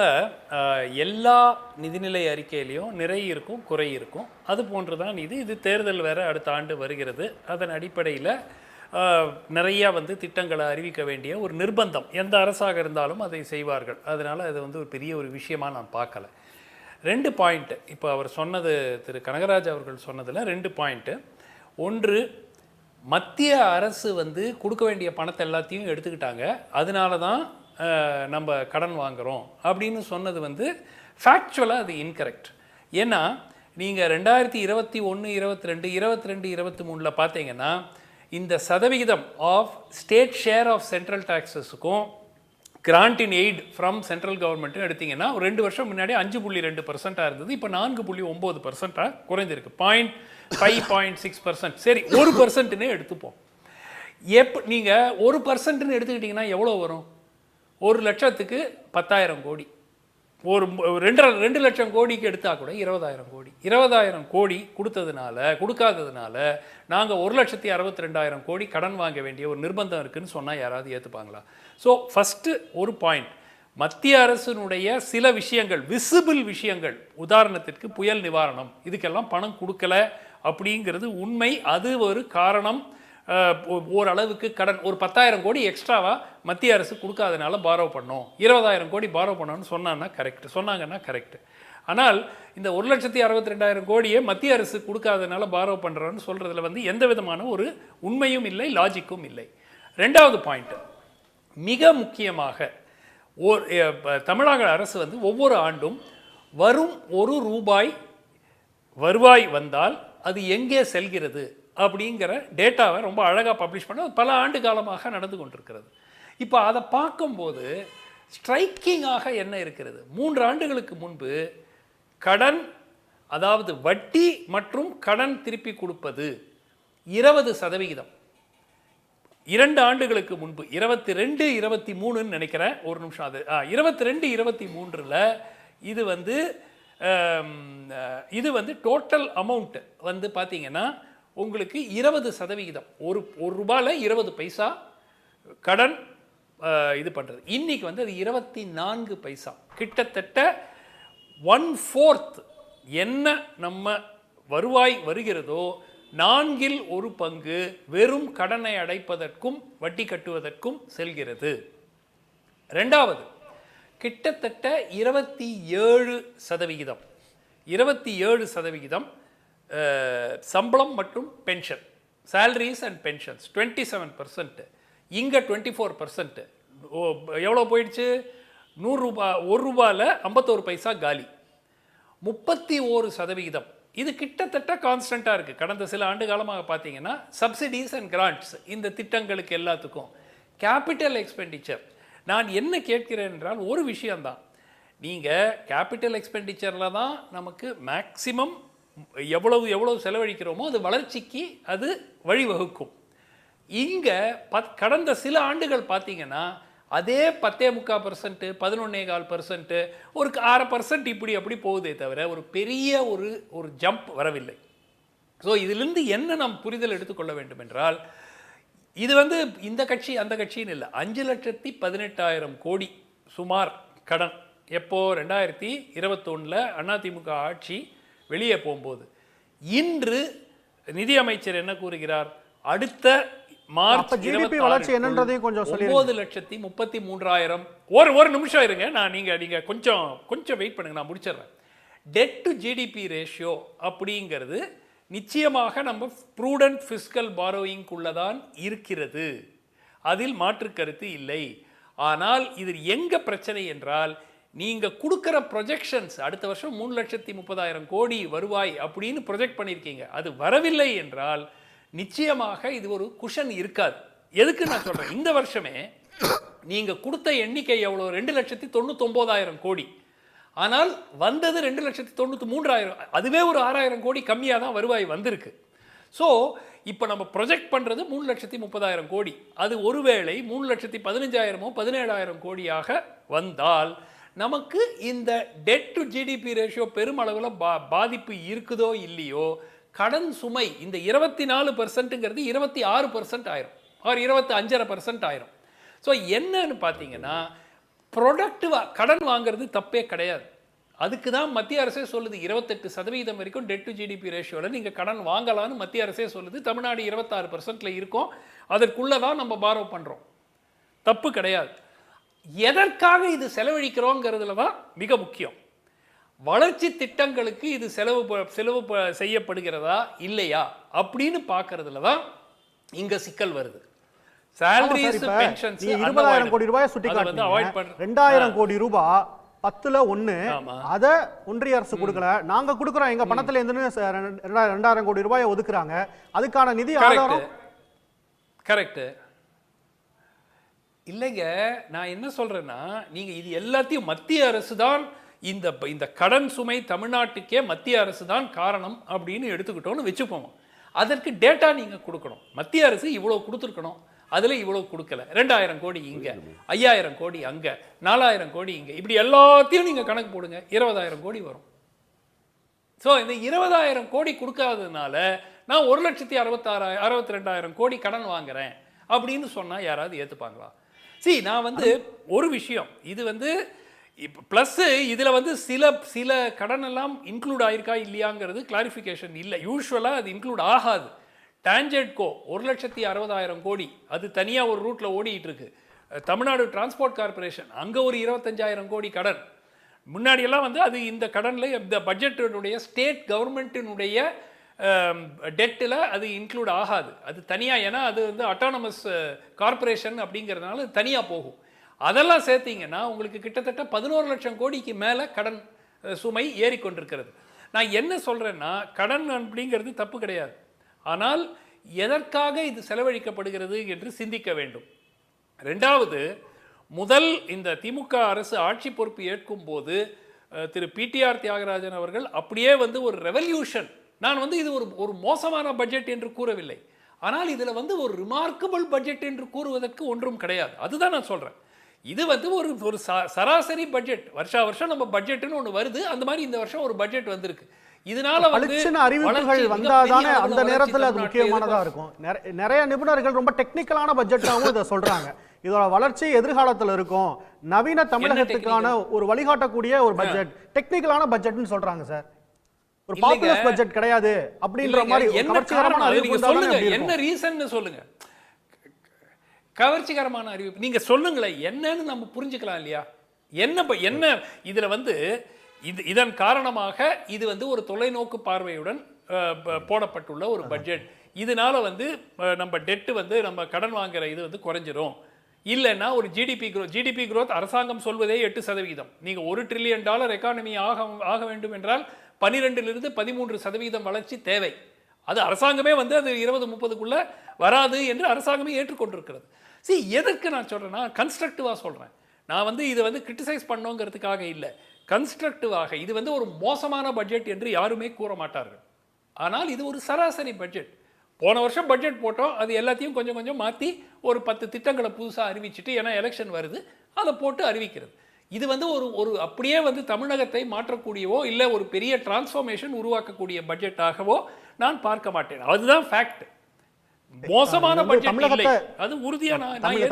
எல்லா நிதிநிலை அறிக்கையிலையும் நிறை இருக்கும், குறை இருக்கும். அது போன்று தான் இது தேர்தல் வேறு அடுத்த ஆண்டு வருகிறது. அதன் அடிப்படையில் நிறையா திட்டங்களை அறிவிக்க வேண்டிய ஒரு நிர்பந்தம் எந்த அரசாக இருந்தாலும் அதை செய்வார்கள். அதனால் அது ஒரு பெரிய ஒரு விஷயமாக நான் பார்க்கல. 2 பாயிண்ட்டு இப்போ அவர் சொன்னது, திரு கனகராஜ் அவர்கள் சொன்னதில் 2 பாயிண்ட்டு. ஒன்று, மத்திய அரசு கொடுக்க வேண்டிய பணத்தை எல்லாத்தையும் எடுத்துக்கிட்டாங்க, அதனால தான் நம்ம கடன் வாங்குகிறோம் அப்படின்னு சொன்னது ஃபேக்சுவலாக அது இன்கரெக்ட். ஏன்னா நீங்கள் 2021, 22, 23 பார்த்தீங்கன்னா இந்த சதவிகிதம் of state share of central டாக்ஸஸுக்கும் grant in aid from central கவர்மெண்ட்னு எடுத்திங்கன்னா ஒரு 2 வருஷம் முன்னாடி 5.2% இருந்தது. இப்போ 4.9% குறைஞ்சிருக்கு. 0.5-0.6%. சரி, 1%னே எடுத்துப்போம். நீங்கள் 1%ன்னு எடுத்துக்கிட்டிங்கன்னா எவ்வளோ வரும்? 1 லட்சத்துக்கு 10,000 கோடி. ஒரு 2 லட்சம் கோடிக்கு எடுத்தால் கூட 20,000 கோடி. 20,000 கோடி கொடுக்காததுனால நாங்கள் 1,62,000 கோடி கடன் வாங்க வேண்டிய ஒரு நிர்பந்தம் இருக்குதுன்னு சொன்னால் யாராவது ஏற்றுப்பாங்களா? ஸோ ஃபஸ்ட்டு ஒரு பாயிண்ட், மத்திய அரசினுடைய சில விஷயங்கள், விசிபிள் விஷயங்கள், உதாரணத்திற்கு புயல் நிவாரணம், இதுக்கெல்லாம் பணம் கொடுக்கல அப்படிங்கிறது உண்மை. அது ஒரு காரணம். ஓரளவுக்கு கடன் ஒரு 10,000 கோடி எக்ஸ்ட்ராவாக மத்திய அரசு கொடுக்காதனால பாரோ பண்ணோம், 20,000 கோடி பாரோ பண்ணோன்னு சொன்னாங்கன்னா கரெக்டு. ஆனால் இந்த 1,62,000 கோடியை மத்திய அரசு கொடுக்காதனால பாரோ பண்ணுறோன்னு சொல்கிறதுல எந்த விதமான ஒரு உண்மையும் இல்லை, லாஜிக்கும் இல்லை. 2வது பாயிண்ட், மிக முக்கியமாக தமிழக அரசு ஒவ்வொரு ஆண்டும் வரும் 1 ரூபாய் வருவாய் வந்தால் அது எங்கே செல்கிறது அப்படிங்கிற டேட்டாவை ரொம்ப அழகாக பப்ளிஷ் பண்ண பல ஆண்டு காலமாக நடந்து கொண்டிருக்கிறது. இப்போ அதை பார்க்கும்போது ஸ்ட்ரைக்கிங்காக என்ன இருக்கிறது? 3 ஆண்டுகளுக்கு முன்பு கடன், அதாவது வட்டி மற்றும் கடன் திருப்பி கொடுப்பது 20%. 2 ஆண்டுகளுக்கு முன்பு 22, 23ன்னு நினைக்கிறேன், ஒரு நிமிஷம், அது 22, 23ல் இது டோட்டல் அமௌண்ட் பார்த்தீங்கன்னா உங்களுக்கு 20%. ஒரு ரூபாயில் 20 பைசா கடன் இது பண்ணுறது. இன்றைக்கி அது 24 பைசா. கிட்டத்தட்ட 1/4 என்ன நம்ம வருவாய் வருகிறதோ 4ல் 1 பங்கு வெறும் கடனை அடைப்பதற்கும் வட்டி கட்டுவதற்கும் செல்கிறது. 2வது, கிட்டத்தட்ட 27%. 27% சம்பளம் மற்றும் பென்ஷன், சேலரிஸ் அண்ட் பென்ஷன்ஸ் 27%. இங்கே 24%. எவ்வளோ போயிடுச்சு? 100 ரூபாய், 1 ரூபாயில் 51 பைசா காலி. 31%. இது கிட்டத்தட்ட கான்ஸ்டண்ட்டாக இருக்குது. கடந்த சில ஆண்டு காலமாக பார்த்தீங்கன்னா சப்சிடிஸ் அண்ட் கிராண்ட்ஸ், இந்த திட்டங்களுக்கு எல்லாத்துக்கும். கேபிட்டல் எக்ஸ்பெண்டிச்சர், நான் என்ன கேட்கிறேன் என்றால் ஒரு விஷயந்தான், நீங்கள் கேபிட்டல் எக்ஸ்பெண்டிச்சரில் தான் நமக்கு மேக்சிமம் எவ்வளவு செலவழிக்கிறோமோ அது வளர்ச்சிக்கு அது வழிவகுக்கும். இங்கே கடந்த சில ஆண்டுகள் பார்த்தீங்கன்னா அதே 10.3%, 11.4%, ஒரு 6% இப்படி அப்படி போகுதே தவிர ஒரு பெரிய ஒரு ஜம்ப் வரவில்லை. ஸோ இதிலிருந்து என்ன நாம் புரிதல் எடுத்துக்கொள்ள வேண்டும் என்றால், இது வந்து இந்த கட்சி அந்த கட்சின்னு இல்லை, 5,18,000 கோடி சுமார் கடன் எப்போ 2021 அதிமுக ஆட்சி வெளியே போகும்போது. இன்று நிதியமைச்சர் என்ன கூறுகிறார், அடுத்த மார்ச் GDP வளர்ச்சி என்னன்றதையும் கொஞ்சம் சொல்லுங்க. 9,33,000. ஒரு நிமிஷம் இருங்க, நான் நீங்க கொஞ்சம் வெயிட் பண்ணுங்க, நான் முடிச்சிடுறேன். டெட் டு ஜிடிபி ரேஷியோ அப்படிங்கிறது நிச்சயமாக நம்ம ப்ரூடன்ட் ஃபிஸ்கல் பாரோயிங்குள்ளதான் இருக்கிறது, அதில் மாற்று கருத்து இல்லை. ஆனால் இது எங்க பிரச்சனை என்றால், நீங்க கொடுக்கிற ப்ரொஜெக்ஷன்ஸ் அடுத்த வருஷம் 3,30,000 கோடி வருவாய் அப்படின்னு ப்ரொஜெக்ட் பண்ணியிருக்கீங்க, அது வரவில்லை என்றால் நிச்சயமாக இது ஒரு குஷன் இருக்காது. எதுக்கு நான் சொல்றேன், இந்த வருஷமே நீங்க கொடுத்த எண்ணிக்கை எவ்வளோ, 2,99,000 கோடி. ஆனால் வந்தது 2,93,000. அதுவே ஒரு 6,000 கோடி கம்மியாக தான் வருவாய் வந்திருக்கு. ஸோ இப்போ நம்ம ப்ரொஜெக்ட் பண்ணுறது 3,30,000 கோடி. அது ஒருவேளை 3,15,000 17,000 கோடியாக வந்தால் நமக்கு இந்த டெட் டு ஜிடிபி ரேஷியோ பெருமளவில் பாதிப்பு இருக்குதோ இல்லையோ, கடன் சுமை இந்த 24%ங்கிறது 26% ஆயிரும், ஆர் 25.5% ஆயிரும். ஸோ என்னன்னு பார்த்தீங்கன்னா, ப்ரொடக்டிவாக கடன் வாங்குறது தப்பே கிடையாது. அதுக்கு தான் மத்திய அரசே சொல்லுது 28% வரைக்கும் டெட் டு ஜிடிபி ரேஷியோவில் நீங்கள் கடன் வாங்கலான்னு மத்திய அரசே சொல்லுது. தமிழ்நாடு 26%ல் இருக்கும், அதற்குள்ளே தான் நம்ம பாரோ பண்ணுறோம், தப்பு கிடையாது. எதற்காக இது செலவழிக்கிறோங்கிறதுல தான் மிக முக்கியம். வளர்ச்சி திட்டங்களுக்கு இது செலவு செய்யப்படுகிறதா இல்லையா அப்படின்னு பார்க்கறதுல தான் இங்க சிக்கல் வருது. சாலரிஸ், பென்ஷன்ஸ் 20,000 கோடி ரூபாய் சுட்டி காட்டுறீங்க, 2,000 கோடி ரூபாய் 10ல் 1 அத ஒன்றிய அரசு கொடுக்கல, நாங்க கொடுக்கறோம், எங்க பணத்துல இருந்து 2,000 கோடி ரூபாய் ஒதுக்குறாங்க, அதுக்கான நிதி ஆதாரம். கரெக்ட் இல்லைங்க. நான் என்ன சொல்றேன்னா, நீங்க இது எல்லாத்தையும் மத்திய அரசு தான் இந்த கடன் சுமை தமிழ்நாட்டுக்கே மத்திய அரசு தான் காரணம் அப்படின்னு எடுத்துக்கிட்டோன்னு வச்சுப்போம். அதற்கு டேட்டா நீங்க கொடுக்கணும். மத்திய அரசு இவ்வளவு கொடுத்துருக்கணும், அதுல இவ்வளவு கொடுக்கல, 2,000 கோடி இங்க, 5,000 கோடி அங்க, 4,000 கோடி இங்க, இப்படி எல்லாத்தையும் நீங்க கணக்கு போடுங்க, 20,000 கோடி வரும். ஸோ இந்த 20,000 கோடி கொடுக்காததுனால நான் 1,62,000 கோடி கடன் வாங்குறேன் அப்படின்னு சொன்னா யாராவது ஏத்துப்பாங்களா? நான் வந்து ஒரு விஷயம், இது வந்து ப்ளஸ் இதில் வந்து சில கடன் எல்லாம் இன்க்ளூட் ஆயிருக்கா இல்லையாங்கிறது கிளாரிஃபிகேஷன் இல்லை. யூஸ்வலாக அது இன்க்ளூட் ஆகாது. டான்ஜெட்கோ 1,60,000 கோடி, அது தனியாக ஒரு ரூட்டில் ஓடிட்டு இருக்கு. தமிழ்நாடு டிரான்ஸ்போர்ட் கார்பரேஷன் அங்கே ஒரு 25,000 கோடி கடன். முன்னாடியெல்லாம் வந்து அது இந்த கடனில் இந்த பட்ஜெட்டினுடைய ஸ்டேட் கவர்மெண்ட்டினுடைய டெட்டில் அது இன்க்ளூட் ஆகாது, அது தனியாக. ஏன்னா அது வந்து அட்டானமஸ் கார்பரேஷன் அப்படிங்கிறதுனால தனியாக போகும். அதெல்லாம் சேர்த்தீங்கன்னா உங்களுக்கு கிட்டத்தட்ட 11 லட்சம் கோடிக்கு மேலே கடன் சுமை ஏறிக்கொண்டிருக்கிறது. நான் என்ன சொல்கிறேன்னா, கடன் அப்படிங்கிறது தப்பு கிடையாது, ஆனால் எதற்காக இது செலவழிக்கப்படுகிறது என்று சிந்திக்க வேண்டும். ரெண்டாவது, முதல் இந்த திமுக அரசு ஆட்சி பொறுப்பு ஏற்கும் போது திரு பிடிஆர் தியாகராஜன் அவர்கள் அப்படியே வந்து ஒரு ரெவல்யூஷன், நான் வந்து இது ஒரு மோசமான பட்ஜெட் என்று கூறவில்லை, ஆனால் இதில் வந்து ஒரு ரிமார்க்கபிள் பட்ஜெட் என்று கூறுவதற்கு ஒன்றும் கிடையாது. அதுதான் நான் சொல்கிறேன். இது வந்து ஒரு சராசரி பட்ஜெட், வருஷம் நம்ம பட்ஜெட்னு ஒன்று வருது, அந்த மாதிரி இந்த வருஷம் ஒரு பட்ஜெட் வந்திருக்கு. இதனால அறிவிப்புகள் வந்தாதானே அந்த நேரத்தில் அது முக்கியமானதா இருக்கும். நிறைய நிபுணர்கள் ரொம்ப டெக்னிக்கலான பட்ஜெட்டாகவும் இதை சொல்றாங்க. இதோட வளர்ச்சி எதிர்காலத்தில் இருக்கும், நவீன தமிழகத்துக்கான ஒரு வழிகாட்டக்கூடிய ஒரு பட்ஜெட், டெக்னிக்கலான பட்ஜெட்னு சொல்றாங்க சார். ஒரு பாப்புலர் பட்ஜெட் கிடையாது அப்படின்ற மாதிரி என்ன ரீசன் சொல்லுங்க, கவர்ச்சிகரமான அறிவிப்பு நீங்க சொல்லுங்களேன், என்னன்னு நம்ம புரிஞ்சுக்கலாம் இல்லையா? என்ன இதுல வந்து இதன் காரணமாக இது வந்து ஒரு தொலைநோக்கு பார்வையுடன் போடப்பட்டுள்ள ஒரு பட்ஜெட். இதனால வந்து நம்ம டெட்டு வந்து நம்ம கடன் வாங்குற இது வந்து குறைஞ்சிரும். இல்லைன்னா ஒரு ஜிடிபி growth அரசாங்கம் சொல்வதே 8%. நீங்க $1 trillion எக்கானமி ஆக வேண்டும் என்றால் 12லிருந்து 13% வளர்ச்சி தேவை. அது அரசாங்கமே வந்து அது 2030க்குள்ள வராது என்று அரசாங்கமே ஏற்றுக்கொண்டிருக்கிறது. எதற்கு நான் சொல்றேன்னா, கன்ஸ்ட்ரக்டிவா சொல்றேன். நான் வந்து இதை வந்து கிரிட்டிசைஸ் பண்ணோங்கிறதுக்காக இல்லை, கன்ஸ்ட்ரக்டிவாக. இது வந்து ஒரு மோசமான பட்ஜெட் என்று யாருமே கூற மாட்டார்கள், ஆனால் இது ஒரு சராசரி பட்ஜெட். போன வருஷம் பட்ஜெட் போட்டோம், அது எல்லாத்தையும் கொஞ்சம் கொஞ்சம் மாற்றி ஒரு 10 திட்டங்களை புதுசாக அறிவிச்சிட்டு, ஏன்னா எலெக்ஷன் வருது, அதை போட்டு அறிவிக்கிறது. இது வந்து ஒரு அப்படியே வந்து தமிழகத்தை மாற்றக்கூடியவோ இல்லை ஒரு பெரிய டிரான்ஸ்ஃபார்மேஷன் உருவாக்கக்கூடிய பட்ஜெட்டாகவோ நான் பார்க்க மாட்டேன். அதுதான் ஃபேக்ட். மோசமான பட்ஜெட் இல்லை, அது உறுதியான.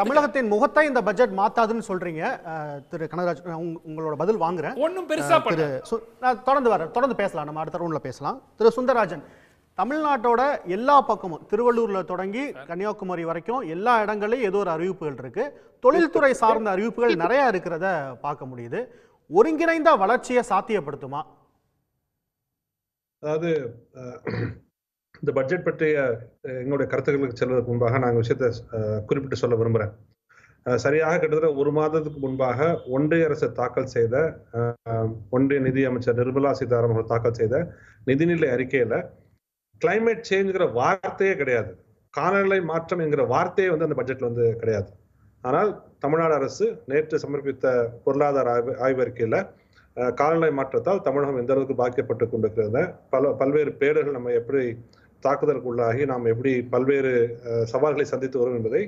தமிழகத்தின் முகத்தை இந்த பட்ஜெட் மாத்தாதுன்னு சொல்றீங்க திரு கனகராஜ். உங்களோட பதில் வாங்குறேன். ஒன்றும் பெருசா பண்ணல. நான் தொடர்ந்து பேசலாம், நம்ம அடுத்த ரவுண்ட்ல பேசலாம். திரு சுந்தரராஜன், தமிழ்நாட்டோட எல்லா பக்கமும் திருவள்ளூர்ல தொடங்கி கன்னியாகுமரி வரைக்கும் எல்லா இடங்களையும் ஏதோ ஒரு அறிவிப்புகள் இருக்கு. தொழில்துறை சார்ந்த அறிவிப்புகள் நிறைய இருக்கிறத பார்க்க முடியுது. ஒருங்கிணைந்த வளர்ச்சியை சாத்தியப்படுத்துமா? அதாவது இந்த பட்ஜெட் பற்றிய எங்களுடைய கருத்துக்களுக்கு செல்வதற்கு முன்பாக நாங்கள் விஷயத்தை குறிப்பிட்டு சொல்ல விரும்புகிறேன். சரியாக கிட்டத்தட்ட ஒரு மாதத்துக்கு முன்பாக ஒன்றிய அரசு தாக்கல் செய்த ஒன்றிய நிதி அமைச்சர் நிர்மலா சீதாராமன் அவர்கள் தாக்கல் செய்த நிதிநிலை அறிக்கையில கிளைமேட் சேஞ்சுங்கிற வார்த்தையே கிடையாது. காலநிலை மாற்றம் என்கிற வார்த்தையே வந்து அந்த பட்ஜெட்ல வந்து கிடையாது. ஆனால் தமிழ்நாடு அரசு நேற்று சமர்ப்பித்த பொருளாதார ஆய்வறிக்கையில காலநிலை மாற்றத்தால் தமிழகம் எந்த அளவுக்கு பாதிக்கப்பட்டு கொண்டிருக்கிறது, பல்வேறு பேடர்கள் நம்ம எப்படி தாக்குதலுக்கு உள்ளாகி நாம் எப்படி பல்வேறு சவால்களை சந்தித்து வரும் என்பதை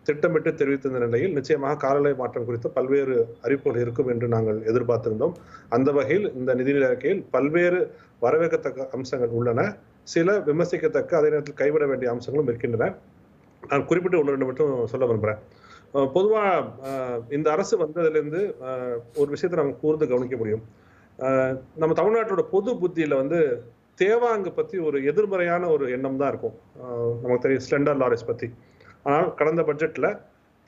திட்டமிட்டு தெரிவித்திருந்த நிலையில் நிச்சயமாக காலநிலை மாற்றம் குறித்த பல்வேறு அறிவிப்புகள் இருக்கும் என்று நாங்கள் எதிர்பார்த்திருந்தோம். அந்த வகையில் இந்த நிதிநிலை அறிக்கையில் பல்வேறு வரவேற்கத்தக்க அம்சங்கள் உள்ளன, சில விமர்சிக்கத்தக்க அதே நேரத்தில் கைவிட வேண்டிய அம்சங்களும் இருக்கின்றன. நான் குறிப்பிட்டு ஒன்று ரெண்டு மட்டும் சொல்ல விரும்புகிறேன். பொதுவாக இந்த அரசு வந்ததுலேருந்து ஒரு விஷயத்தை நம்ம கூர்ந்து கவனிக்க முடியும். நம்ம தமிழ்நாட்டோட பொது புத்தியில வந்து தேவாங்கு பற்றி ஒரு எதிர்மறையான ஒரு எண்ணம் தான் இருக்கும். நமக்கு தெரியும் ஸ்லெண்டர் லாரிஸ் பற்றி. ஆனால் கடந்த பட்ஜெட்ல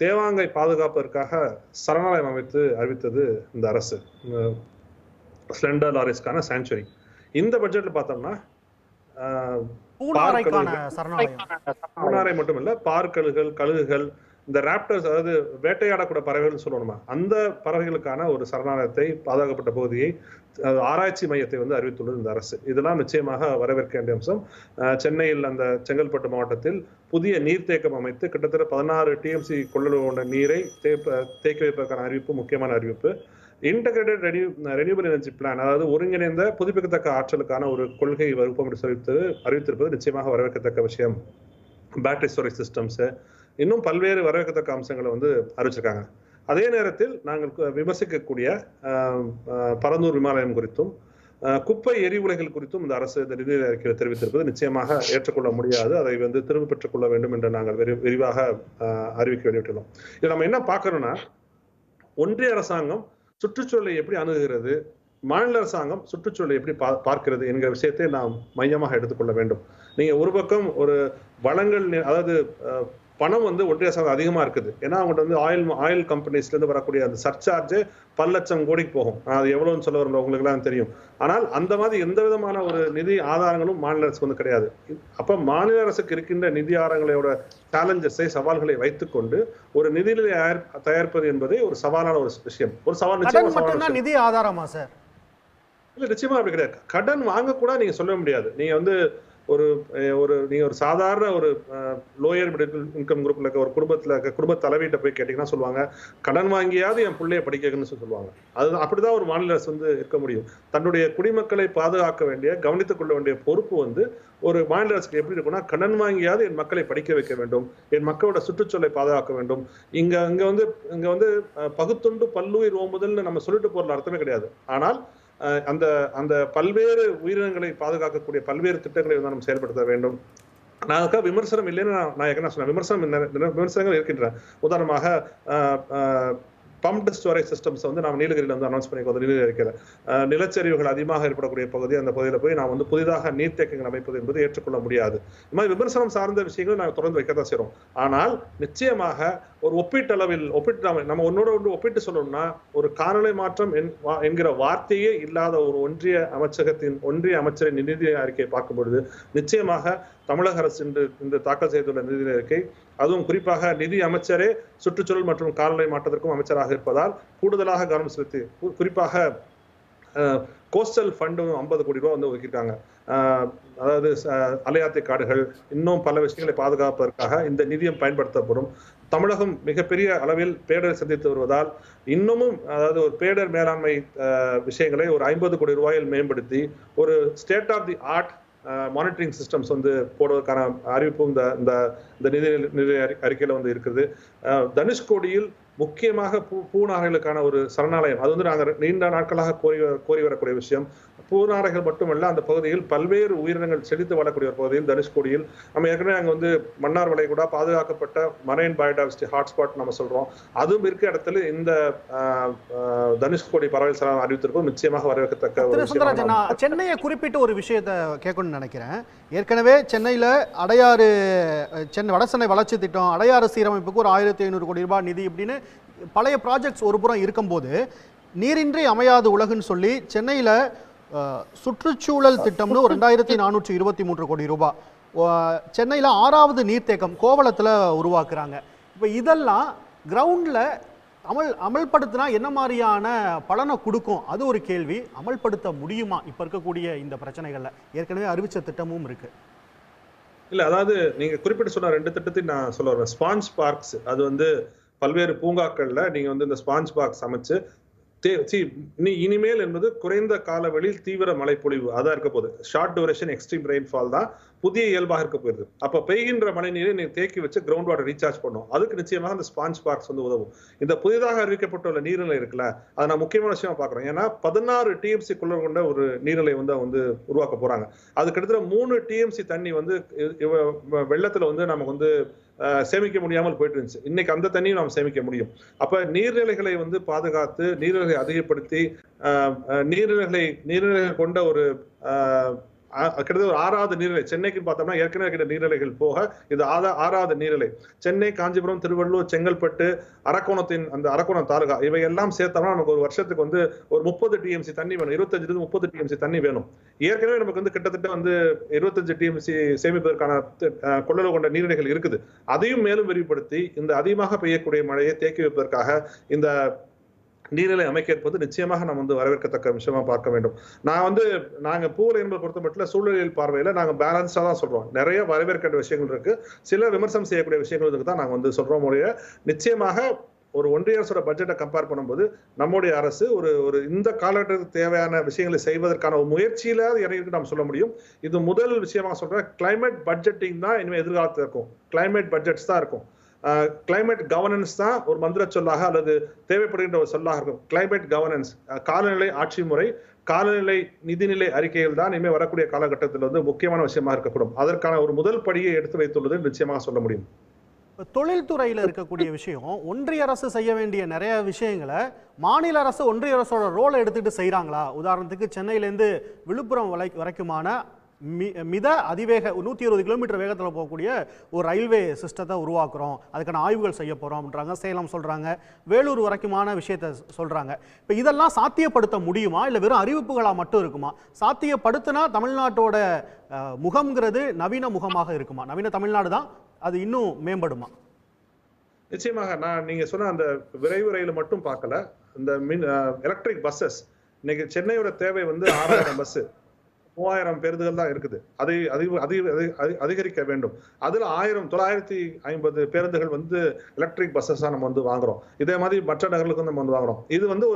தேவாங்கை பாதுகாப்பதற்காக சரணாலயம் அமைத்து அறிவித்தது இந்த அரசு, ஸ்லெண்டர் லாரிஸ்க்கான சாங்சுரி. இந்த பட்ஜெட்ல பார்த்தோம்னா பூனாரை மட்டும் இல்ல, பார்க்கழுகள், கழுகுகள், இந்த ராப்டர்ஸ், அதாவது வேட்டையாடக்கூடிய பறவைகள் சொல்லணுமா, அந்த பறவைகளுக்கான ஒரு சரணாலயத்தை, பாதுகாக்கப்பட்ட பகுதியை, ஆராய்ச்சி மையத்தை வந்து அறிவித்துள்ளது இந்த அரசு. இதெல்லாம் நிச்சயமாக வரவேற்க வேண்டிய அம்சம். சென்னையில் அந்த செங்கல்பட்டு மாவட்டத்தில் புதிய நீர்த்தேக்கம் அமைத்து கிட்டத்தட்ட 16 டிஎம்சி கொள்ளளவு கொண்ட நீரை தேக்கி வைப்பதற்கான அறிவிப்பு முக்கியமான அறிவிப்பு. இன்டகிரேட்டட் ரெனியூபிள் எனர்ஜி பிளான், அதாவது ஒருங்கிணைந்த புதுப்பிக்கத்தக்க ஆற்றலுக்கான ஒரு கொள்கை வகுப்பம் என்று அறிவித்திருப்பது நிச்சயமாக வரவேற்கத்தக்க விஷயம். பேட்டரி ஸ்டோரேஜ் சிஸ்டம்ஸ், இன்னும் பல்வேறு வரவேற்கத்தக்க அம்சங்களை வந்து அறிவிச்சிருக்காங்க. அதே நேரத்தில் நாங்கள் விமர்சிக்கக்கூடிய பரந்தூர் விமான நிலையம் குறித்தும் குப்பை எரிவுலைகள் குறித்தும் இந்த அரசு இந்த நிதி அறிக்கையில் தெரிவித்திருப்பது நிச்சயமாக ஏற்றுக்கொள்ள முடியாது. அதை வந்து திரும்ப பெற்றுக் கொள்ள வேண்டும் என்று நாங்கள் விரிவாக அறிவிக்க வெளியிட்டுள்ளோம். இதில் நம்ம என்ன பார்க்கணும்னா, ஒன்றிய அரசாங்கம் சுற்றுச்சூழலை எப்படி அணுகுகிறது, மாநில அரசாங்கம் சுற்றுச்சூழலை எப்படி பார்க்கிறது என்கிற விஷயத்தை நாம் மையமாக எடுத்துக்கொள்ள வேண்டும். நீங்க ஒரு பக்கம் ஒரு வளங்கள், அதாவது பணம் வந்து ஒன்றிய அரசாங்கம் அதிகமாக இருக்குது. ஏன்னா அவங்கள்ட்ட வந்து ஆயில் கம்பெனிஸ்லேருந்து வரக்கூடிய அந்த சர்சார்ஜ் பல லட்சம் கோடிக்கு போகும். அது எவ்வளோன்னு சொல்ல வரும் உங்களுக்கு எல்லாம் தெரியும். ஆனால் அந்த மாதிரி எந்த விதமான ஒரு நிதி ஆதாரங்களும் மாநில அரசுக்கு வந்து கிடையாது. அப்போ மாநில அரசுக்கு இருக்கின்ற நிதி ஆதாரங்களோட சேலஞ்சஸை, சவால்களை வைத்துக்கொண்டு ஒரு நிதிநிலை தயாரிப்பது என்பதே ஒரு சவாலான ஒரு விஷயம். ஒரு சவால் நிச்சயமா நிதி ஆதாரமா சார்? இல்லை, நிச்சயமா அப்படி கிடையாது. கடன் வாங்க கூட நீங்க சொல்ல முடியாது. நீங்க வந்து நீங்க ஒரு சாதாரண ஒரு லோயர் மிடில் இன்கம் குரூப்ல இருக்க ஒரு குடும்ப தலைவீட்ட போய் கேட்டீங்கன்னா சொல்லுவாங்க, கடன் வாங்கியாவது என் பிள்ளைய படிக்கணும்னு சொல்லுவாங்க. அது அப்படிதான் ஒரு மாநில அரசு வந்து இருக்க முடியும். தன்னுடைய குடிமக்களை பாதுகாக்க வேண்டிய, கவனித்துக் கொள்ள வேண்டிய பொறுப்பு வந்து ஒரு மாநில அரசுக்கு எப்படி இருக்குன்னா, கடன் வாங்கியாவது என் மக்களை படிக்க வைக்க வேண்டும், என் மக்களோட சுற்றுச்சூழலை பாதுகாக்க வேண்டும். இங்க வந்து பகுத்துண்டு பல்லுயிர் ஓம்புதல்னு நம்ம சொல்லிட்டு போறதுல அர்த்தமே கிடையாது. ஆனால் அந்த பல்வேறு உயிரினங்களை பாதுகாக்கக்கூடிய பல்வேறு திட்டங்களை வந்து நம்ம செயல்படுத்த வேண்டும். நான் அதுக்காக விமர்சனம் இல்லைன்னு நான் ஏற்கனவே சொன்னேன். விமர்சனங்கள் இருக்கின்றன. உதாரணமாக பம்ப்டு ஸ்டோரேஜ் சிஸ்டம்ஸ் வந்து நாம் நீலகிரியில் வந்து அனௌன்ஸ் பண்ணிக்கோ. நீலகிரி இருக்கிற நிலச்சரிவுகள் அதிகமாக ஏற்படக்கூடிய பகுதி, அந்த பகுதியில் போய் நாம் வந்து புதிதாக நீர்த்தேக்கங்கள் அமைப்பது என்பது ஏற்றுக்கொள்ள முடியாது. இந்த மாதிரி விமர்சனம் சார்ந்த விஷயங்கள் நாங்கள் தொடர்ந்து வைக்கத்தான் செய்கிறோம். ஆனால் நிச்சயமாக ஒரு ஒப்பீட்டளவில் நம்ம ஒன்று ஒப்பிட்டு சொல்லணும்னா, ஒரு காலநிலை மாற்றம் என்கிற வார்த்தையே இல்லாத ஒரு ஒன்றிய அமைச்சரின் நிதி அறிக்கையை பார்க்கும் பொழுது நிச்சயமாக தமிழக அரசு இன்று தாக்கல் செய்துள்ள நிதி அறிக்கை, அதுவும் குறிப்பாக நிதி அமைச்சரே சுற்றுச்சூழல் மற்றும் காலநிலை மாற்றத்திற்கும் அமைச்சராக இருப்பதால் கூடுதலாக கவனம் செலுத்தி, குறிப்பாக கோஸ்டல் ஃபண்டு 50 கோடி ரூபாய் வந்து ஒதுக்கியிருக்காங்க. அதாவது அலையாத்தி காடுகள், இன்னும் பல விஷயங்களை பாதுகாப்பதற்காக இந்த நிதியம் பயன்படுத்தப்படும். தமிழகம் மிகப்பெரிய அளவில் பேடரை சந்தித்து வருவதால் இன்னமும், அதாவது ஒரு பேடர் மேலாண்மை விஷயங்களை ஒரு 50 கோடி ரூபாயில் மேம்படுத்தி ஒரு state of the art monitoring systems வந்து போடுவதற்கான அறிவிப்பும் இந்த நிதி அறிக்கையில் வந்து இருக்குது. தனுஷ்கோடியில் முக்கியமாக பூநாரைகளுக்கான ஒரு சரணாலயம், அது வந்து நாங்கள் நீண்ட நாட்களாக கோரி வரக்கூடிய விஷயம். பூநாரைகள் மட்டுமல்ல, அந்த பகுதியில் பல்வேறு உயிரினங்கள் செழித்து வாழக்கூடிய ஒரு பகுதியில் தனுஷ்கோடியில் நம்ம ஏற்கனவே அங்கே வந்து மன்னார் வளைகுடா பாதுகாக்கப்பட்ட மரைன் பயோடைவர்சிட்டி ஹாட்ஸ்பாட் நம்ம சொல்றோம். அதுவும் இருக்க இடத்துல இந்த தனுஷ்கோடி பறவை சரணாலயம் அறிவித்திருப்போம் நிச்சயமாக வரவேற்கத்தக்க ஒரு விஷயம். நான் சென்னையை குறிப்பிட்டு ஒரு விஷயத்தை கேட்கணும்னு நினைக்கிறேன். ஏற்கனவே சென்னையில் அடையாறு வடசென்னை வளர்ச்சி திட்டம், அடையாறு சீரமைப்புக்கு ஒரு 1500 கோடி ரூபாய் நிதி இப்படின்னு பழைய ப்ராஜெக்ட்ஸ் ஒரு புறம் இருக்கும்போது, நீரின்றி அமையாது உலகுன்னு சொல்லி சென்னையில் சுற்றுச்சூழல் திட்டம்னு ஒரு 2423 கோடி ரூபாய் சென்னையில் 6வது நீர்த்தேக்கம் கோவளத்தில் உருவாக்குறாங்க. இப்போ இதெல்லாம் கிரவுண்டில் அமல்படுத்தினா என்ன மாதிரியான பலனை கொடுக்கும், அது ஒரு கேள்வி. அமல்படுத்த முடியுமா இப்போ இருக்கக்கூடிய இந்த பிரச்சனைகளில்? ஏற்கனவே அறிவித்த திட்டமும் இருக்கு. இல்லை, அதாவது நீங்கள் குறிப்பிட்டு சொன்ன 2 திட்டத்தையும் நான் சொல்ல வரேன். ஸ்பாஞ்ச் பார்க்ஸ், அது வந்து பல்வேறு பூங்காக்களில் நீங்கள் வந்து இந்த ஸ்பாஞ்ச் பார்க்ஸ் அமைச்சு இனிமேல் என்பது குறைந்த காலவெளியில் தீவிர மழைப்பொழிவு அதான் இருக்க போகுது. ஷார்ட் டியூரேஷன் எக்ஸ்ட்ரீம் ரெயின்ஃபால் தான் புதிய இயல்பாக இருக்க போயிருது. அப்போ பெய்கின்ற மழை நீரை நீங்க தேக்கி வச்சு கிரவுண்ட் வாட்டர் ரீசார்ஜ் பண்ணும். அதுக்கு நிச்சயமாக இந்த ஸ்பாஞ்ச் பார்க்ஸ் வந்து உதவும். இந்த புதிதாக அறிவிக்கப்பட்டுள்ள நீர்நிலை இருக்குல்ல, அதை நான் முக்கியமான விஷயமா பார்க்குறோம். ஏன்னா 16 டிஎம்சி குள்ள கொண்ட ஒரு நீர்நிலை வந்து உருவாக்க போறாங்க. அதுக்கு கிட்டத்தட்ட 3 டிஎம்சி தண்ணி வந்து வெள்ளத்துல வந்து நமக்கு வந்து சேமிக்க முடியாமல் போயிட்டு இருந்துச்சு. இன்னைக்கு அந்த தண்ணியும் நாம் சேமிக்க முடியும். அப்ப நீர்நிலைகளை வந்து பாதுகாத்து, நீர்நிலைகளை அதிகப்படுத்தி, நீர்நிலைகள் கொண்ட ஒரு கிட்டத்தட்ட ஒரு 6வது நீர்நிலை சென்னைக்கு பார்த்தோம்னா ஏற்கனவே இருக்கிற நீர்நிலைகள் போக இது 6வது நீர்நிலை. சென்னை, காஞ்சிபுரம், திருவள்ளூர், செங்கல்பட்டு, அரக்கோணம் தாலுகா இவையெல்லாம் சேர்த்தோம்னா நமக்கு ஒரு வருஷத்துக்கு வந்து ஒரு 30 டிஎம்சி தண்ணி வேணும். 25 30 டிஎம்சி தண்ணி வேணும். ஏற்கனவே நமக்கு வந்து கிட்டத்தட்ட வந்து 25 டிஎம்சி சேமிப்பதற்கான கொள்ளளவு கொண்ட நீர்நிலைகள் இருக்குது. அதையும் மேலும் விரிவுபடுத்தி இந்த அதிகமாக பெய்யக்கூடிய மழையை தேக்கி வைப்பதற்காக இந்த நீர்நிலை அமைக்க இருப்பது நிச்சயமாக நம்ம வந்து வரவேற்கத்தக்க விஷயமா பார்க்க வேண்டும். நாங்க பூவுரை என்பதை பொறுத்த மட்டும் சூழலியல் பார்வையில நாங்க பேலன்ஸா தான் சொல்றோம். நிறைய வரவேற்கின்ற விஷயங்கள் இருக்கு, சில விமர்சனம் செய்யக்கூடிய விஷயங்களுக்கு தான் நாங்க வந்து சொல்றோம். நிச்சயமாக ஒரு ஒன்றிய அரசோட பட்ஜெட்டை கம்பேர் பண்ணும்போது நம்முடைய அரசு ஒரு இந்த காலகட்டத்துக்கு தேவையான விஷயங்களை செய்வதற்கான ஒரு முயற்சியில இறங்கி நாம் சொல்ல முடியும். இது முதல் விஷயமாக சொல்றேன். கிளைமேட் பட்ஜெட்டிங் தான் இனிமேல் எதிர்காலத்தில் இருக்கும். கிளைமேட் பட்ஜெட்ஸ் தான் இருக்கும். கிளைமேட் கவர்னன்ஸ் தான் ஒரு மந்திர சொல்லாக அல்லது தேவைப்படுகின்ற ஒரு சொல்லாக இருக்கும். கிளைமேட் கவர்னன்ஸ், காலநிலை ஆட்சி முறை, காலநிலை நிதிநிலை அறிக்கைகள் தான் இனிமேல் வரக்கூடிய காலகட்டத்தில் வந்து முக்கியமான விஷயமா இருக்கக்கூடும். அதற்கான ஒரு முதல் படியை எடுத்து வைத்துள்ளது நிச்சயமாக சொல்ல முடியும். தொழில்துறையில் இருக்கக்கூடிய விஷயம், ஒன்றிய அரசு செய்ய வேண்டிய நிறைய விஷயங்களை மாநில அரசு ஒன்றிய அரசோட ரோலை எடுத்துக்கிட்டு செய்கிறாங்களா? உதாரணத்துக்கு சென்னையிலேருந்து விழுப்புரம் வரைக்குமான மித அதிவேக 120 கிலோமீட்டர் வேகத்தில் போகக்கூடிய ஒரு ரயில்வே சிஸ்டத்தை உருவாக்குறோம், அதுக்கான ஆய்வுகள் செய்ய போகிறோம் அப்படின்றாங்க. சேலம் சொல்கிறாங்க, வேலூர் வரைக்குமான விஷயத்தை சொல்கிறாங்க. இப்போ இதெல்லாம் சாத்தியப்படுத்த முடியுமா, இல்லை வெறும் அறிவிப்புகளாக மட்டும் இருக்குமா? சாத்தியப்படுத்தினா தமிழ்நாட்டோட முகம்ங்கிறது நவீன முகமாக இருக்குமா? நவீன தமிழ்நாடு தான் அது இன்னும் மேம்படுமா? நிச்சயமாக. நீங்க சொன்ன அந்த விரைவு ரயில் மட்டும் பார்க்கல, இந்த எலக்ட்ரிக் பஸ்ஸஸ் இன்னைக்கு சென்னையோட தேவை வந்து 6000 பஸ், 3000 பேருந்துகள் தான் இருக்குது. அதை அதிகரிக்க வேண்டும். அதுல 950 பேருந்துகள் வந்து எலக்ட்ரிக் பஸ்ஸஸா நம்ம வந்து வாங்குறோம். இதே மாதிரி மற்ற நகர்களுக்கும் நம்ம வந்து வாங்குறோம். இது வந்து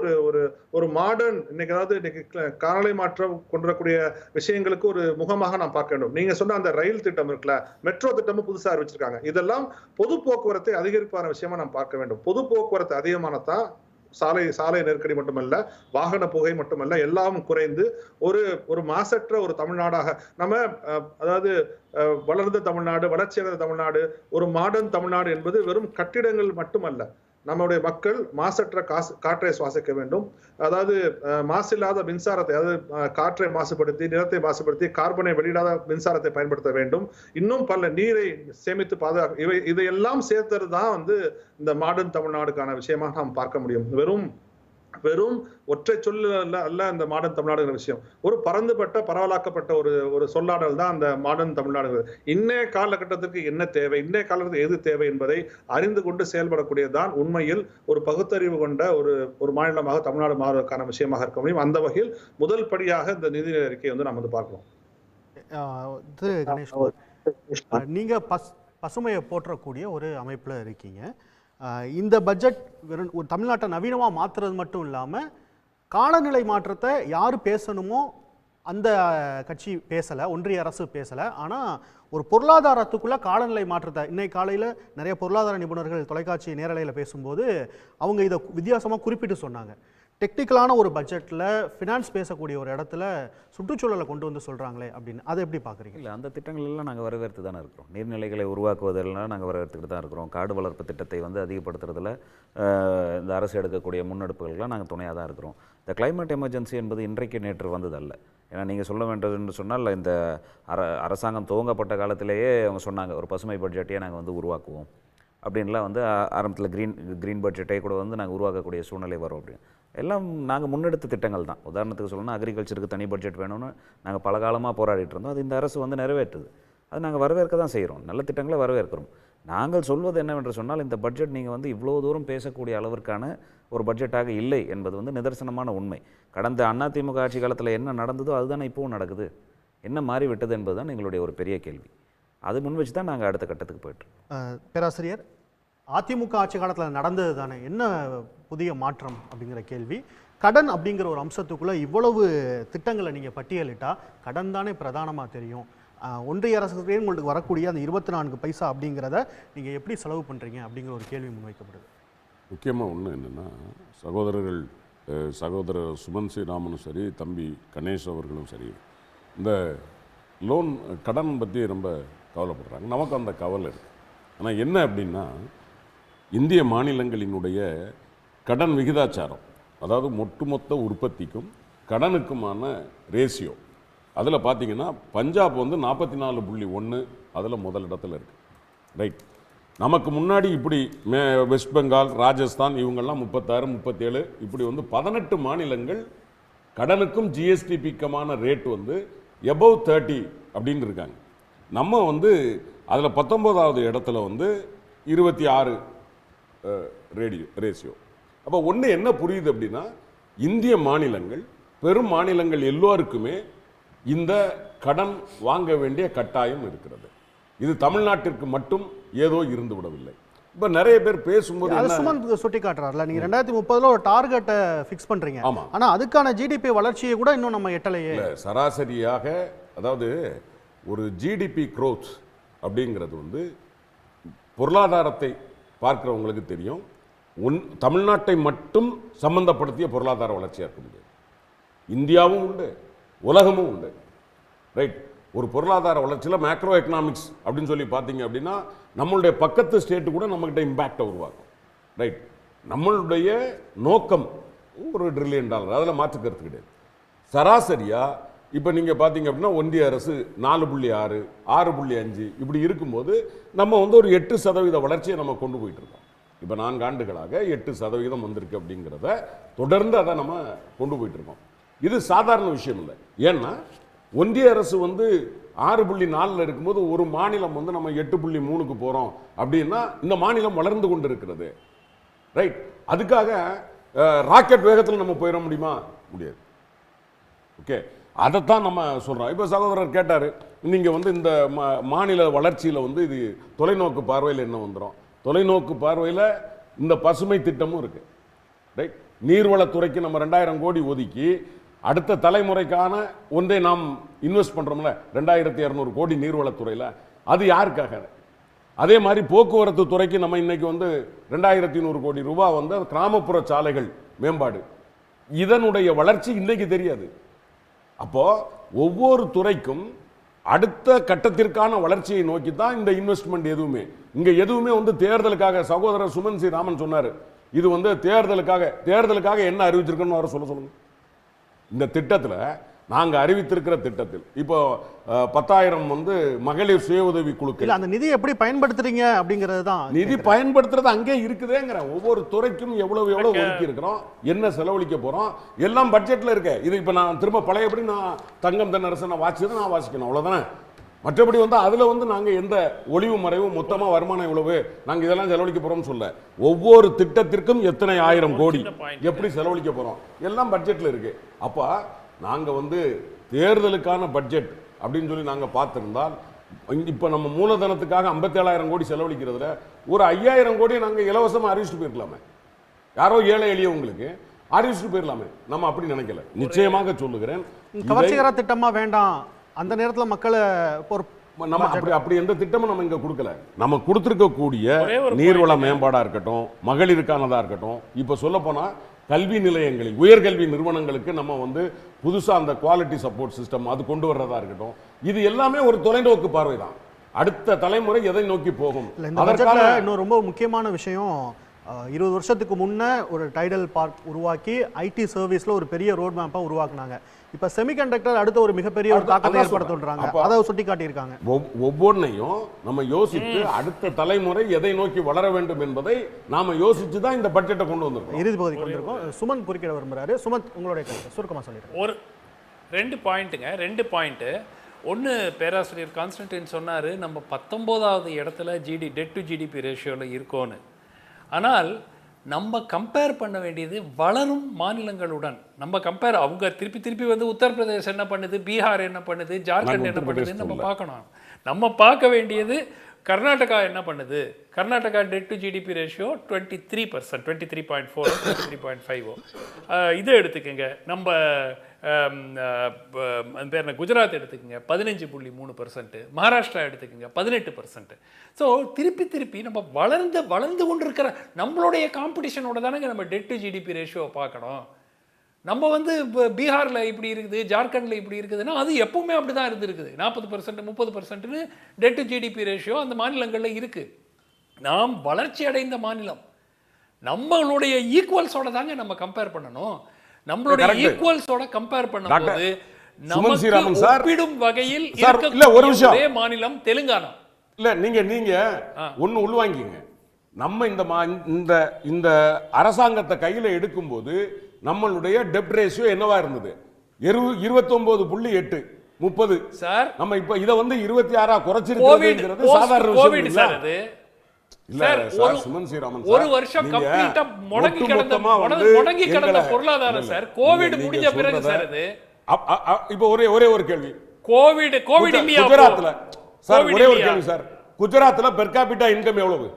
ஒரு மாடர்ன் இன்னைக்கு காலநிலை மாற்றம் கொண்டிருக்கக்கூடிய விஷயங்களுக்கு ஒரு முகமாக நாம் பார்க்க வேண்டும். நீங்க சொன்ன அந்த ரயில் திட்டம் இருக்குல்ல, மெட்ரோ திட்டமும் புதுசா அறிவிச்சிருக்காங்க. இதெல்லாம் பொது போக்குவரத்தை அதிகரிப்பான விஷயமா நாம் பார்க்க வேண்டும். பொது போக்குவரத்து அதிகமானதான் சாலை நெருக்கடி மட்டுமல்ல, வாகன புகை மட்டுமல்ல, எல்லாம் குறைந்து ஒரு மாசற்ற ஒரு தமிழ்நாடாக நம்ம, அதாவது வளர்ந்த தமிழ்நாடு, வளர்ச்சியடைந்த தமிழ்நாடு, ஒரு மாடர்ன் தமிழ்நாடு என்பது வெறும் கட்டிடங்கள் மட்டுமல்ல. நம்முடைய மக்கள் மாசற்ற காற்றை சுவாசிக்க வேண்டும். அதாவது மாசில்லாத மின்சாரத்தை, அதாவது காற்றை மாசுபடுத்தி, நிலத்தை மாசுபடுத்தி, கார்பனை வெளியிடாத மின்சாரத்தை பயன்படுத்த வேண்டும். இன்னும் பல நீரை சேமித்து பாதுகாக்க, இதையெல்லாம் சேர்த்தது தான் வந்து இந்த மாடர்ன் தமிழ்நாடுக்கான விஷயமாக நாம் பார்க்க முடியும். வெறும் ஒற்றை சொல்ல அல்ல இந்த மாடர்ன் தமிழ்நாடுங்கிற விஷயம். ஒரு பரந்துபட்ட பரவலாக்கப்பட்ட ஒரு சொல்லாடல் தான் அந்த மாடர்ன் தமிழ்நாடு. இன்னைய காலகட்டத்திற்கு என்ன தேவை, இன்னைய காலகட்டத்தில் எது தேவை என்பதை அறிந்து கொண்டு செயல்படக்கூடியதுதான் உண்மையில் ஒரு பகுத்தறிவு கொண்ட ஒரு மாநிலமாக தமிழ்நாடு மாறுவதற்கான விஷயமாக இருக்க முடியும். அந்த வகையில் முதல் படியாக இந்த நிதி அறிக்கையை வந்து நம்ம வந்து பார்க்கலாம். நீங்க பசுமையை போற்றக்கூடிய ஒரு அமைப்புல இருக்கீங்க. இந்த பட்ஜெட் வெறும் தமிழ்நாட்டை நவீனமாக மாற்றுறது மட்டும் இல்லாமல், காலநிலை மாற்றத்தை யார் பேசணுமோ அந்த கட்சி பேசலை, ஒன்றிய அரசு பேசலை. ஆனால் ஒரு பொருளாதாரத்துக்குள்ள காலநிலை மாற்றத்தை இன்னைக்கு காலையில் நிறைய பொருளாதார நிபுணர்கள் தொலைக்காட்சி நேரலையில் பேசும்போது அவங்க இதை வித்தியாசமாக குறிப்பிட்டு சொன்னாங்க. டெக்னிக்கலான ஒரு பட்ஜெட்டில் ஃபினான்ஸ் பேசக்கூடிய ஒரு இடத்துல சுற்றுச்சூழலை கொண்டு வந்து சொல்கிறாங்களே அப்படின்னு, அதை எப்படி பார்க்குறீங்க? இல்லை, அந்த திட்டங்கள் எல்லாம் நாங்கள் வரவேற்று தானே இருக்கிறோம். நீர்நிலைகளை உருவாக்குவதெல்லாம் நாங்கள் வரவேற்றுக்கிட்டு தான் இருக்கிறோம். காடு வளர்ப்பு திட்டத்தை வந்து அதிகப்படுத்துறதுல இந்த அரசு எடுக்கக்கூடிய முன்னெடுப்புகள்லாம் நாங்கள் துணையாக தான் இருக்கிறோம். இந்த கிளைமேட் எமர்ஜென்சி என்பது இன்றைக்கு நேற்று வந்ததல்ல. ஏன்னா நீங்கள் சொல்ல வேண்டியதுன்னு சொன்னால் இந்த அரசாங்கம் துவங்கப்பட்ட காலத்திலேயே அவங்க சொன்னாங்க ஒரு பசுமை பட்ஜெட்டையே நாங்கள் வந்து உருவாக்குவோம் அப்படின்லாம் வந்து ஆரம்பத்தில் க்ரீன் பட்ஜெட்டை கூட வந்து நாங்கள் உருவாக்கக்கூடிய சூழ்நிலை வரும் அப்படின்னு. எல்லாம் நாங்கள் முன்னெடுத்த திட்டங்கள் தான். உதாரணத்துக்கு சொல்லணும்னா அக்ரிகல்ச்சருக்கு தனி பட்ஜெட் வேணும்னு நாங்கள் பல காலமாக போராடிட்டு இருந்தோம். அது இந்த அரசு வந்து நிறைவேற்றுது. அது நாங்கள் வரவேற்க தான் செய்கிறோம். நல்ல திட்டங்களை வரவேற்கிறோம். நாங்கள் சொல்வது என்னவென்று சொன்னால் இந்த பட்ஜெட் நீங்கள் வந்து இவ்வளோ தூரம் பேசக்கூடிய அளவிற்கான ஒரு பட்ஜெட்டாக இல்லை என்பது வந்து நிதர்சனமான உண்மை. கடந்த அதிமுக ஆட்சி காலத்தில் என்ன நடந்ததோ அதுதானே இப்போவும் நடக்குது. என்ன மாறி விட்டது என்பது தான் எங்களுடைய ஒரு பெரிய கேள்வி. அது முன் வச்சு தான் நாங்கள் அடுத்த கட்டத்துக்கு போய்ட்டுருக்கோம். பேராசிரியர், அதிமுக ஆட்சி காலத்தில் நடந்தது தானே, என்ன புதிய மாற்றம் அப்படிங்கிற கேள்வி. கடன் அப்படிங்கிற ஒரு அம்சத்துக்குள்ளே இவ்வளவு திட்டங்களை நீங்கள் பட்டியலிட்டால் கடன் தானே பிரதானமாக தெரியும். ஒன்றிய அரசுலேயே உங்களுக்கு வரக்கூடிய அந்த 24 பைசா அப்படிங்கிறத நீங்கள் எப்படி செலவு பண்ணுறீங்க அப்படிங்கிற ஒரு கேள்வி முன்வைக்கப்படுது. முக்கியமாக ஒன்று என்னென்னா, சகோதரர் சுமன் ஸ்ரீராமனும் சரி, தம்பி கணேஷ் அவர்களும் சரி, இந்த லோன் கடன் பற்றி ரொம்ப கவலைப்படுறாங்க. நமக்கு அந்த கவலை இருக்குது. ஆனால் என்ன அப்படின்னா, இந்திய மாநிலங்களினுடைய கடன் விகிதாச்சாரம், அதாவது ஒட்டுமொத்த உற்பத்திக்கும் கடனுக்குமான ரேஷியோ, அதில் பார்த்தீங்கன்னா பஞ்சாப் வந்து 44.1 அதில் முதலிடத்தில் இருக்குது. ரைட். நமக்கு முன்னாடி இப்படி வெஸ்ட் பெங்கால், ராஜஸ்தான் இவங்கெல்லாம் 36, 37 இப்படி வந்து 18 மாநிலங்கள் கடனுக்கும் ஜிஎஸ்டிபிக்குமான ரேட் வந்து எபவ் 30 அப்படின்னு இருக்காங்க. நம்ம வந்து அதில் 19வது இடத்துல வந்து 26 ரேஷியோ. அப்போ ஒன்று என்ன புரியுது அப்படின்னா, இந்திய மாநிலங்கள், பெரும் மாநிலங்கள் எல்லோருக்குமே இந்த கடன் வாங்க வேண்டிய கட்டாயம் இருக்கிறது. இது தமிழ்நாட்டிற்கு மட்டும் ஏதோ இருந்து விடவில்லை. இப்போ நிறைய பேர் பேசும்போது சுமன் சுட்டி காட்டுறாருல, நீங்க 2030 ஒரு டார்கெட்டை ஃபிக்ஸ் பண்றீங்க. ஆனா அதுக்கான ஜிடிபி வளர்ச்சியை கூட இன்னும் நம்ம எட்டலையே. சராசரியாக, அதாவது ஒரு ஜிடிபி growth அப்படிங்கிறது வந்து பொருளாதாரத்தை பார்க்கிறவங்களுக்கு தெரியும். தமிழ்நாட்டை மட்டும் சம்பந்தப்படுத்திய பொருளாதார வளர்ச்சியாக இருக்க முடியாது. இந்தியாவும் உண்டு, உலகமும் உண்டு. ரைட். ஒரு பொருளாதார வளர்ச்சியில் மேக்ரோ எக்கனாமிக்ஸ் அப்படின்னு சொல்லி பார்த்தீங்க அப்படின்னா, நம்மளுடைய பக்கத்து ஸ்டேட்டு கூட நம்மகிட்ட இம்பேக்டை உருவாக்கும். ரைட். நம்மளுடைய நோக்கம் $1 ட்ரில்லியன், அதில் மாற்றுக்கிறது கிடையாது. சராசரியாக இப்போ நீங்கள் பார்த்தீங்க அப்படின்னா ஒன்றிய அரசு 4.6, 6.5 இப்படி இருக்கும்போது நம்ம வந்து ஒரு 8% வளர்ச்சியை நம்ம கொண்டு போயிட்டு இருக்கோம். இப்போ 4 ஆண்டுகளாக 8% வந்திருக்கு அப்படிங்கிறத தொடர்ந்து அதை நம்ம கொண்டு போயிட்டு இருக்கோம். இது சாதாரண விஷயம் இல்லை. ஏன்னா ஒன்றிய அரசு வந்து 6.4 இருக்கும்போது ஒரு மாநிலம் வந்து நம்ம 8.3க்கு போகிறோம் அப்படின்னா இந்த மாநிலம் வளர்ந்து கொண்டு இருக்கிறது. ரைட். அதுக்காக ராக்கெட் வேகத்தில் நம்ம போயிட முடியுமா? முடியாது. ஓகே, அதைத்தான் நம்ம சொல்கிறோம். இப்போ சகோதரர் கேட்டார், நீங்கள் வந்து இந்த மாநில வளர்ச்சியில் வந்து இது தொலைநோக்கு பார்வையில் என்ன வந்துடும்? தொலைநோக்கு பார்வையில் இந்த பசுமை திட்டமும் இருக்குது. ரைட். நீர்வளத்துறைக்கு நம்ம 2000 கோடி ஒதுக்கி அடுத்த தலைமுறைக்கான ஒன்றை நாம் இன்வெஸ்ட் பண்ணுறோம்ல, 2200 கோடி நீர்வளத்துறையில். அது யாருக்காக? அதே மாதிரி போக்குவரத்து துறைக்கு நம்ம இன்னைக்கு வந்து 2100 கோடி ரூபாய் வந்து கிராமப்புற சாலைகள் மேம்பாடு. இதனுடைய வளர்ச்சி இன்னைக்கு தெரியாது. அப்போ ஒவ்வொரு துறைக்கும் அடுத்த கட்டத்திற்கான வளர்ச்சியை நோக்கி தான் இந்த இன்வெஸ்ட்மெண்ட். எதுவுமே வந்து தேர்தலுக்காக. சகோதரர் சுமன் சி ராமன் சொன்னார், இது வந்து தேர்தலுக்காக என்ன அறிவிச்சிருக்கணும் அவரை சொல்லுங்க. இந்த திட்டத்தில் நாங்கள் அறிவித்திருக்கிற திட்டத்தில் இப்போ 10,000 வந்து மகளிர் சுய உதவி குழுக்கள். அந்த நிதி எப்படி பயன்படுத்துறீங்க அப்படிங்கிறது தான். நிதி பயன்படுத்துறது அங்கே இருக்குதேங்கிற. ஒவ்வொரு துறைக்கும் எவ்வளவு ஒதுக்கி இருக்கிறோம், என்ன செலவழிக்க போறோம், எல்லாம் பட்ஜெட்ல இருக்கு. இது இப்போ நான் திரும்ப பழையபடி நான் தங்கம் தென்னரசனை வாசிச்சதை நான் வாசிக்கணும், அவ்வளவுதானே. மற்றபடி வந்து அதுல வந்து நாங்க எந்த ஒளிவு மறைவும் மொத்தமா வருமானம் இவ்வளவு நாங்க இதெல்லாம் செலவழிக்க போறோம்னு சொல்ல. ஒவ்வொரு திட்டத்திற்கும் எத்தனை 1000 கோடி எப்படி செலவழிக்க போறோம் எல்லாம் பட்ஜெட்ல இருக்கு. அப்ப நாங்க வந்து தேர்தலுக்கான பட்ஜெட் அப்படின்னு சொல்லி நாங்க பார்த்திருந்தால், இப்ப நம்ம மூலதனத்துக்காக 57,000 கோடி செலவழிக்கிறதுல ஒரு 5,000 கோடி நாங்க இலவசமா அறிவிச்சுட்டு போயிருக்கலாமே. யாரோ ஏழை எளியவங்களுக்கு அறிவிச்சுட்டு போயிடலாமே. நம்ம அப்படி நினைக்கல. நிச்சயமாக சொல்லுகிறேன், கவர்ச்சிகர திட்டமா வேண்டாம், அந்த நேரத்தில் மக்களை நம்ம அப்படி எந்த திட்டமும் நம்ம இங்க கொடுக்கல. நம்ம கொடுத்திருக்கக்கூடிய ஒரே ஒரு நீர்வள மேம்பாடா இருக்கட்டும், மகளிருக்கானதா இருக்கட்டும், இப்ப சொல்ல போனா கல்வி நிலையங்களில் உயர்கல்வி நிறுவனங்களுக்கு நம்ம புதுசா அந்த குவாலிட்டி சப்போர்ட் சிஸ்டம் அது கொண்டு வர்றதா இருக்கட்டும், இது எல்லாமே ஒரு தொலைநோக்கு பார்வை தான். அடுத்த தலைமுறை எதை நோக்கி போகும். இன்னும் ரொம்ப முக்கியமான விஷயம், 20 வருஷத்துக்கு முன்ன ஒரு டைடல் பார்க் உருவாக்கி ஐடி சர்வீஸ்ல ஒரு பெரிய ரோட் மேப்பா உருவாக்குனாங்க. இப்ப செமிகண்டக்டர் அடுத்த ஒரு மிகப்பெரிய ஒரு தாக்கத்தை ஏற்படுத்துறாங்க. அதை சுட்டி காட்டியிருக்காங்க. ஒவ்வொன்றையும் நம்ம யோசித்து அடுத்த தலைமுறை எதை நோக்கி வளர வேண்டும் என்பதை நாம யோசிச்சு தான் இந்த பட்ஜெட்டை கொண்டு வந்திருக்கோம். இறுதி பகுதிக்கு வந்திருக்கோம். சுமந்த் குறுக்கிட விரும்புறாரு. சுமந்த், உங்களுடைய கருத்து சுருக்கமா சொல்லிடுறேன். ஒரு 2 பாயிண்ட். ஒன்று, பேராசிரியர் கான்ஸ்டன்டைன் சொன்னார், நம்ம 19வது இடத்துல டெட் டு ஜிடிபி ரேஷியோவில் இருக்கோன்னு. ஆனால் நம்ம கம்பேர் பண்ண வேண்டியது வளரும் மாநிலங்களுடன். அவங்க திருப்பி உத்தரப்பிரதேசம் என்ன பண்ணுது, பீகார் என்ன பண்ணுது, ஜார்க்கண்ட் என்ன பண்ணுதுன்னு நம்ம பார்க்கணும். நம்ம பார்க்க வேண்டியது கர்நாடகா என்ன பண்ணுது. Karnataka debt to GDP ratio 23%, 23.4, 23.5. இதை எடுத்துக்கங்க. நம்ம அது பேர் என்ன, குஜராத் எடுத்துக்கங்க 15.3%, மகாராஷ்டிரா எடுத்துக்கங்க 18%. ஸோ திருப்பி நம்ம வளர்ந்து கொண்டு இருக்கிற நம்மளுடைய காம்படிஷனோட தானங்க நம்ம டெட் டு ஜிடிபி ரேஷியோவை பார்க்கணும். நம்ம பீகாரில் இப்படி இருக்குது, ஜார்க்கண்டில் இப்படி இருக்குதுன்னா அது எப்பவுமே அப்படி தான் இருந்துருக்குது. 40%, 30% டெட் டு ஜிடிபி ரேஷியோ அந்த மாநிலங்களில் இருக்குது. நாம் வளர்ச்சி அடைந்த மாநிலம், நம்மளுடைய ஈக்குவல்ஸோட தாங்க நம்ம கம்பேர் பண்ணணும். நம்மளுடைய ஈக்குவல்ஸோட கம்பேர் பண்ணும்போது நமக்கு ஒப்பிடும் வகையில் இருக்கக்கூடிய ஒரே மாநிலம் தெலுங்கானா. இல்ல நீங்க ஒன்னு உள்வாங்கிங்க. நம்ம இந்த அரசாங்கத்தை கையில எடுக்கும்போது நம்மளுடைய டெப்ட் ரேஷியோ என்னவா இருந்தது? 29.8, 30. சார் நம்ம இப்ப இத 26 குறைச்சிருக்கிறது சாதாரண விஷயம் இல்ல. ஒரு வருஷம் கம்ப்ளீட்டா முடங்கி கிடந்த பொருளாதாரம் சார். கோவிட் முடிஞ்ச பிறகு சார் இது. இப்ப ஒரே ஒரு கேள்வி. கோவிட் இல்லையா குஜராத்ல சார்? ஒரே ஒரு கேள்வி சார். குஜராத்ல பெர் கேபிட்டா இன்கம் எவ்வளவு?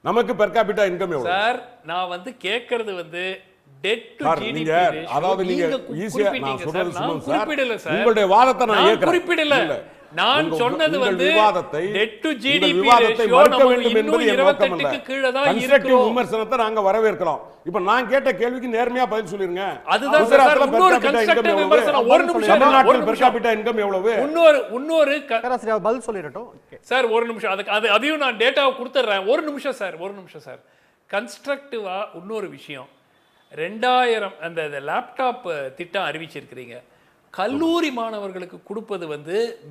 நமக்கு பெர் கேபிட்டா இன்கம் எவ்வளவு சார்? நான் கேக்குறது டெட் டு ஜிடிபி ரேஷியோ. அதாவது நீங்க ஈஸியா நான் சொல்றது குறிப்பிடல சார். உங்களுடைய வாதத்தை நான் ஏற்கிறேன். குறிப்பிடல. நான் சொன்னது டெட் டு ஜிடிபி விவாதத்தை மறுக்க வேண்டும் என்பது என் நோக்கம் அல்ல. 28க்கு கீழ தான் இருக்கும். விமர்சனத்தை நாங்க வரவேற்கிறோம். இப்ப நான் கேட்ட கேள்விக்கு நேர்மையா பதில் சொல்லிருங்க. அதுதான் சார் இன்னொரு கன்ஸ்ட்ரக்டிவ் விமர்சனம். ஒரு நிமிஷம். தமிழ்நாட்டில் பெர் கேபிட்டா இன்கம் எவ்வளவு? இன்னொரு பேராசிரியர் பதில் சொல்லிரட்டும் சார். ஒரு நிமிஷம். அதையும் நான் டேட்டாவை கொடுத்துறேன். ஒரு நிமிஷம் சார். கன்ஸ்ட்ரக்டிவா இன்னொரு விஷயம். 2000 அந்த லேப்டாப் திட்டம் அறிவிச்சிருக்கிறீங்க. கல்லூரி மாணவர்களுக்கு கொடுப்பது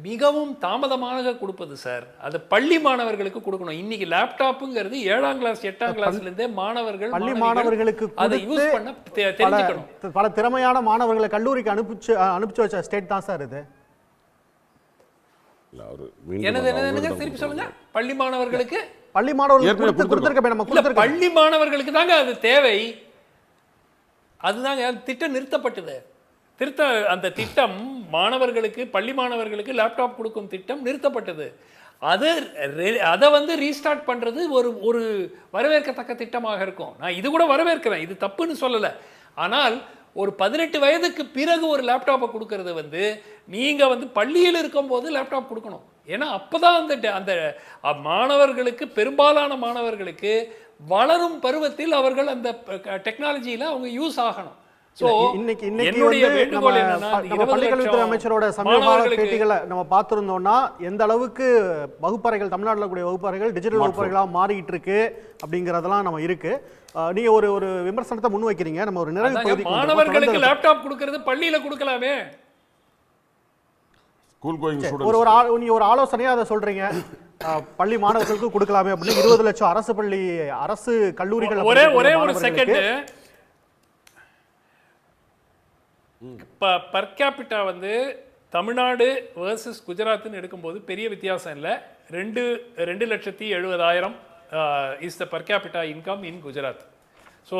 மிகவும் தாமதமாக கொடுப்பது சார். அது பள்ளி மாணவர்களுக்கு கொடுக்கணும். இன்னைக்கு லேப்டாப்புங்கிறது 7ஆம் கிளாஸ் 8ஆம் கிளாஸ்ல இருந்தே பள்ளி மாணவர்களுக்கு அதை யூஸ் பண்ண தெரிஞ்சுக்கணும். பல திறமையான மாணவர்களை கல்லூரிக்கு அனுப்பிச்சு வச்ச ஸ்டேட் தான் சார் இது. என்னது திருப்பி சொல்லுங்க. பள்ளி மாணவர்களுக்கு பள்ளி மாணவர்களுக்கு தாங்க அது தேவை. அதுதாங்க திட்டம் நிறுத்தப்பட்டது. அந்த திட்டம் மாணவர்களுக்கு, பள்ளி மாணவர்களுக்கு லேப்டாப் கொடுக்கும் திட்டம் நிறுத்தப்பட்டது. அதை ரீஸ்டார்ட் பண்றது ஒரு வரவேற்கத்தக்க திட்டமாக இருக்கும். நான் இது கூட வரவேற்கிறேன், இது தப்புன்னு சொல்லலை. ஆனால் ஒரு 18 வயதுக்கு பிறகு ஒரு லேப்டாப்பை கொடுக்கறது நீங்க பள்ளியில் இருக்கும் போது லேப்டாப் கொடுக்கணும். ஏன்னா அப்பதான் அந்த மாணவர்களுக்கு, பெரும்பாலான மாணவர்களுக்கு வளரும் பருவத்தில் அவர்கள் அந்த டெக்னாலஜியில அவங்க யூஸ் ஆகணும். பள்ளிக்கல்வித்துறை அமைச்சரோட சமீபகால பேட்டிகளை நம்ம பார்த்திருந்தோம்னா எந்த அளவுக்கு வகுப்பறைகள், தமிழ்நாட்டில் கூடிய வகுப்பறைகள் டிஜிட்டல் வகுப்பறைகளாக மாறிட்டு இருக்கு அப்படிங்கறதெல்லாம் நம்ம இருக்கு. நீங்க ஒரு விமர்சனத்தை முன் வைக்கிறீங்க. நம்ம ஒரு நிறைவு பகுதிக்கு மாணவர்களுக்கு லேப்டாப் கொடுக்கிறது பள்ளியில கொடுக்கலாமே. நீங்க ஒரு ஆலோசனையா அதை சொல்றீங்க, பள்ளி மாணவர்களுக்கு கொடுக்கலாமே அப்படின்னு. 20 லட்சம் அரசு கல்லூரிகள். ஒரே ஒரு second. Per capita Tamil Nadu versus குஜராத்னு எடுக்கும்போது பெரிய வித்தியாசம் இல்லை. 2,70,000 is the per capita income in Gujarat. So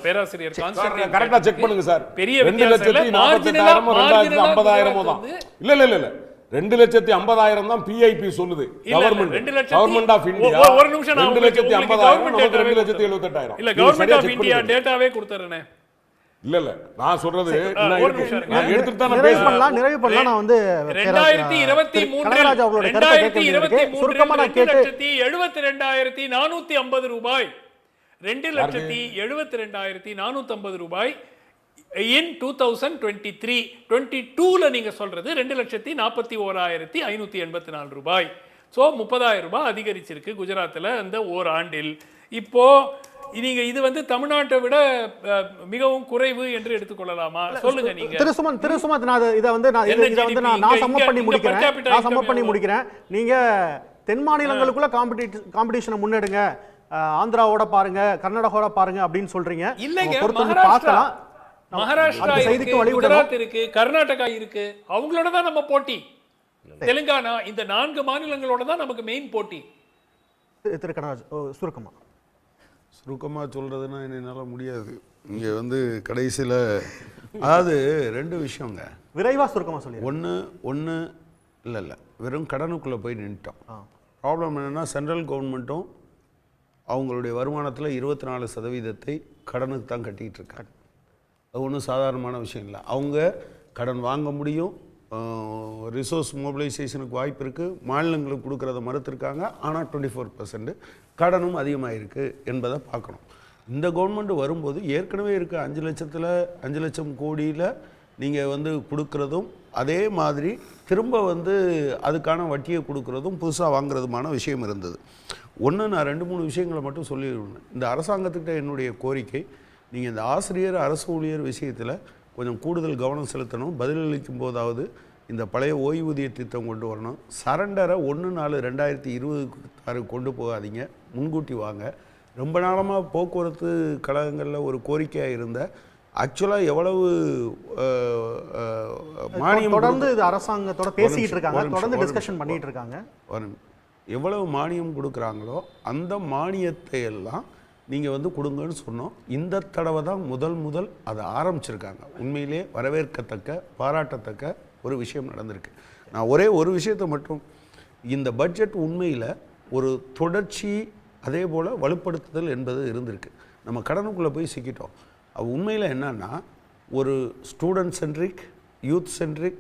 பேராசிரியர் கான்ஸ்டன்டைன் கரெக்ட்டா செக் பண்ணுங்க சார். பெரிய வித்தியாசம் இல்ல. மார்ஜினலா 50,000 தான். இல்ல 2,50,000 தான் பிஐபி சொல்லுது. இல்ல, கவர்மெண்ட் 2,00,000 கவர்மெண்ட் ஆஃப் இந்தியா ஒரு நிமிஷம் நான் 2,50,000 நமக்கு 2,78,000. இல்ல கவர்மெண்ட் ஆஃப் இந்தியா டேட்டாவே கொடுத்துறேனே. இல்ல நான் சொல்றது ஒரு நிமிஷம் இருங்க. நான் எடுத்துட்டு தான் நிறைவு பண்ணலாம் நிறைவு பண்ணலாம். நான் வந்து 2023 கனகராஜ் அவர்களோட கருத்தை கேட்க வேண்டியிருக்கு. சுருக்கமா நான் கேட்டு 2,72,450 ரூபாய் 2,72,450 ரூபாய் in 2023 22ல நீங்க சொல்றது 2,41,584 ரூபாய். சோ 30,000 ரூபாய் அதிகரிச்சிருக்கு குஜராத்தில் அந்த ஓராண்டில். இப்போ நீங்க இது வந்து தமிழ்நாட்டை விட மிகவும் குறைவு என்று எடுத்துக்கொள்ளலாமா? சொல்லுங்க நீங்க. திருசுமத் நான் இதை வந்து நான் சம்மப் பண்ணி முடிக்கிறேன். நீங்க தென் மாநிலங்களுக்குள்ள காம்படிஷனை முன்னெடுங்க, ஆந்திராவோட பாருங்க, கர்நாடகாவோட பாருங்க அப்படின்னு சொல்றீங்க. இல்லைங்க, பார்க்கலாம். மகாராஷ்டிரா இருக்கு, குஜராத் இருக்கு, கர்நாடகா இருக்கு, அவங்களோட தான் நம்ம போட்டி. தெலுங்கானா, இந்த 4 மாநிலங்களோட தான் நமக்கு மெயின் போட்டி. திரு கனகராஜ் சுருக்கமாக சொல்கிறதுனா என்னால் முடியாது. இங்கே வந்து கடைசியில் அதாவது 2 விஷயங்க. விரைவாக சுருக்கமாக சொல்லி ஒன்று இல்லை வெறும் கடனுக்குள்ளே போய் நின்ட்டோம். ப்ராப்ளம் என்னென்னா சென்ட்ரல் கவர்மெண்ட்டும் அவங்களுடைய வருமானத்தில் 24% கடனுக்கு தான் கட்டிக்கிட்டு இருக்காங்க. அது ஒன்றும் சாதாரணமான விஷயம் இல்லை. அவங்க கடன் வாங்க முடியும், ரிசோர்ஸ் மொபிலைசேஷனுக்கு வாய்ப்பு இருக்குது, மாநிலங்களுக்கு கொடுக்குறத மறுத்துருக்காங்க. ஆனால் 24% கடனும் அதிகமாக இருக்குது என்பதை பார்க்கணும். இந்த கவர்மெண்ட் வரும்போது ஏற்கனவே இருக்க 5 லட்சம் கோடியில் நீங்கள் வந்து கொடுக்குறதும் அதே மாதிரி திரும்ப வந்து அதுக்கான வட்டியை கொடுக்குறதும் புதுசாக வாங்குறதுமான விஷயம் இருந்தது. ஒன்று நான் 2-3 விஷயங்களை மட்டும் சொல்லிடுவேன். இந்த அரசாங்கத்துக்கிட்ட என்னுடைய கோரிக்கை, நீங்கள் இந்த ஆசிரியர் அரசு ஊழியர் விஷயத்தில் கொஞ்சம் கூடுதல் கவனம் செலுத்தணும். பதிலளிக்கும் போதாவது இந்த பழைய ஓய்வூதிய திட்டம் கொண்டு வரணும். சரண்டரை 1/4/2026 கொண்டு போகாதீங்க, முன்கூட்டி வாங்க. ரொம்ப நாளமாக போக்குவரத்து கழகங்களில் ஒரு கோரிக்கையாக இருந்த ஆக்சுவலாக எவ்வளவு மானியம் தொடர்ந்து இது அரசாங்கத்தோட பேசிக்கிட்டு இருக்காங்க, தொடர்ந்து டிஸ்கஷன் பண்ணிட்டு இருக்காங்க. எவ்வளவு மானியம் கொடுக்குறாங்களோ அந்த மானியத்தை எல்லாம் நீங்கள் வந்து கொடுங்கன்னு சொன்னோம். இந்த தடவை தான் முதல் அதை ஆரம்பிச்சிருக்காங்க. உண்மையிலே வரவேற்கத்தக்க பாராட்டத்தக்க ஒரு விஷயம் நடந்திருக்கு. நான் ஒரே ஒரு விஷயத்தை மட்டும், இந்த பட்ஜெட் உண்மையில் ஒரு தொடர்ச்சி அதே போல் வலுப்படுத்துதல் என்பது இருந்திருக்கு. நம்ம கடனுக்குள்ளே போய் சிக்கிட்டோம். அது உண்மையில் என்னன்னா ஒரு ஸ்டூடெண்ட் சென்ட்ரிக், யூத் சென்ட்ரிக்,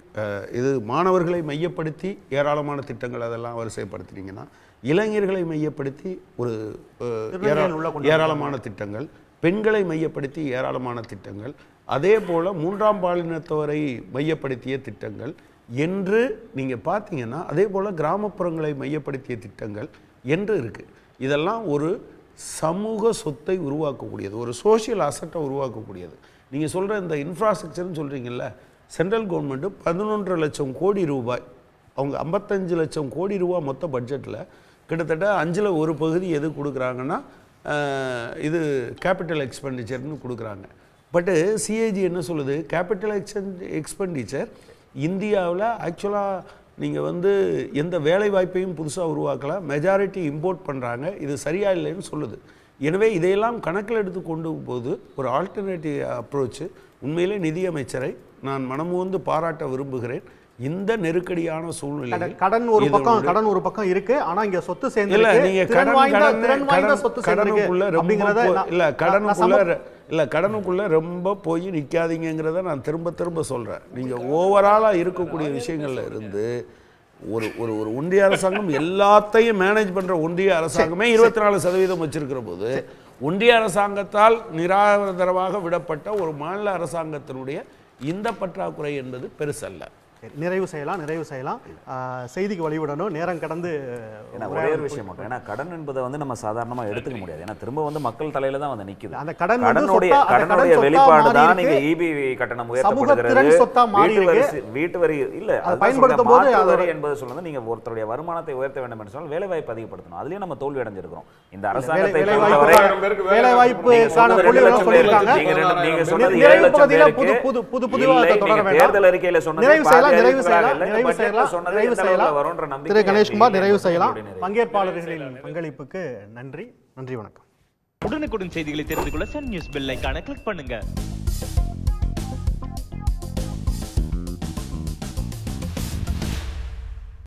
இது மாணவர்களை மையப்படுத்தி ஏராளமான திட்டங்கள் அதெல்லாம் வரிசைப்படுத்தினீங்கன்னா, இளைஞர்களை மையப்படுத்தி ஒரு ஏராளமான திட்டங்கள், பெண்களை மையப்படுத்தி ஏராளமான திட்டங்கள், அதே போல் 3ஆம் பாலினத்தவரை மையப்படுத்திய திட்டங்கள் என்று நீங்கள் பார்த்தீங்கன்னா, அதே போல் கிராமப்புறங்களை மையப்படுத்திய திட்டங்கள் என்று இருக்குது. இதெல்லாம் ஒரு சமூக சொத்தை உருவாக்கக்கூடியது, ஒரு சோஷியல் அசட்டை உருவாக்கக்கூடியது. நீங்கள் சொல்கிற இந்த இன்ஃப்ராஸ்ட்ரக்சர்னு சொல்கிறீங்கல்ல, சென்ட்ரல் கவர்மெண்ட்டு 11.5 லட்சம் கோடி ரூபாய், அவங்க 55 லட்சம் கோடி ரூபா மொத்த பட்ஜெட்டில் கிட்டத்தட்ட 5ல் ஒரு பகுதி எது கொடுக்குறாங்கன்னா இது கேபிட்டல் எக்ஸ்பெண்டிச்சர்னு கொடுக்குறாங்க. பட்டு சிஏஜி என்ன சொல்லுது, கேபிட்டல் எக்ஸ்பெண்டிச்சர் இந்தியாவில் ஆக்சுவலாக நீங்கள் வந்து எந்த வேலை வாய்ப்பையும் புதுசாக உருவாக்கலாம், மெஜாரிட்டி இம்போர்ட் பண்ணுறாங்க, இது சரியா இல்லைன்னு சொல்லுது. எனவே இதையெல்லாம் கணக்கில் எடுத்து கொண்டு போது ஒரு ஆல்டர்னேட்டிவ் அப்ரோச்சு உண்மையிலே நிதியமைச்சரை நான் மனமுவந்து பாராட்ட விரும்புகிறேன். இந்த நெருக்கடியான சூழ்நிலை கடன் ஒரு பக்கம் இருக்கு, ஆனா இங்க சொத்து சேர்ந்து இல்ல, நீங்க கடனுக்குள்ள ரொம்ப போய் நிக்காதீங்கிறத நான் திரும்ப சொல்றேன். நீங்க ஓவராலா இருக்கக்கூடிய விஷயங்கள்ல இருந்து ஒரு ஒரு ஒரு ஒன்றிய அரசாங்கம் எல்லாத்தையும் மேனேஜ் பண்ற ஒன்றிய அரசாங்கமே 24% வச்சிருக்கிற போது, ஒன்றிய அரசாங்கத்தால் நிராதரவாக விடப்பட்ட ஒரு மாநில அரசாங்கத்தினுடைய இந்த பற்றாக்குறை என்பது பெருசல்ல. நிறைவு செய்யலாம். செய்திக்கு வழிவிடணும், நேரம் கடந்து. ஒரே ஒரு விஷயம் மட்டும், ஏன்னா கடன் என்பதை வந்து நம்ம சாதாரணமாக எடுத்துக்க முடியாது. ஏன்னா திரும்ப வந்து மக்கள் தலையில தான் வந்து நிக்குது. அந்த கடனுடைய வெளிப்பாடு தான் நீங்க இபி கட்டணம் உயர்த்தப்படுகிறது, வீட்டு வரி இல்ல பயன்படுத்தும் போது வரி என்பது சொல்லுங்க. நீங்க ஒருத்தருடைய வருமானத்தை உயர்த்த வேண்டும் என்று சொன்னால் வேலை வாய்ப்பு அதிகப்படுத்தணும். அதுலயும் நம்ம தோல்வி அடைஞ்சிருக்கிறோம். இந்த அரசாங்கத்தை வேலை வாய்ப்பு தேர்தல் அறிக்கையில சொன்னது திரு கணேஷ்குமார் நிறைவு செய்யலாம். பங்கேற்பாளர்களின் பங்களிப்புக்கு நன்றி. வணக்கம். உடனுக்குடன் செய்திகளை தெரிந்து கொள்ள சன் நியூஸ் பெல் ஐகானை கிளிக் பண்ணுங்க.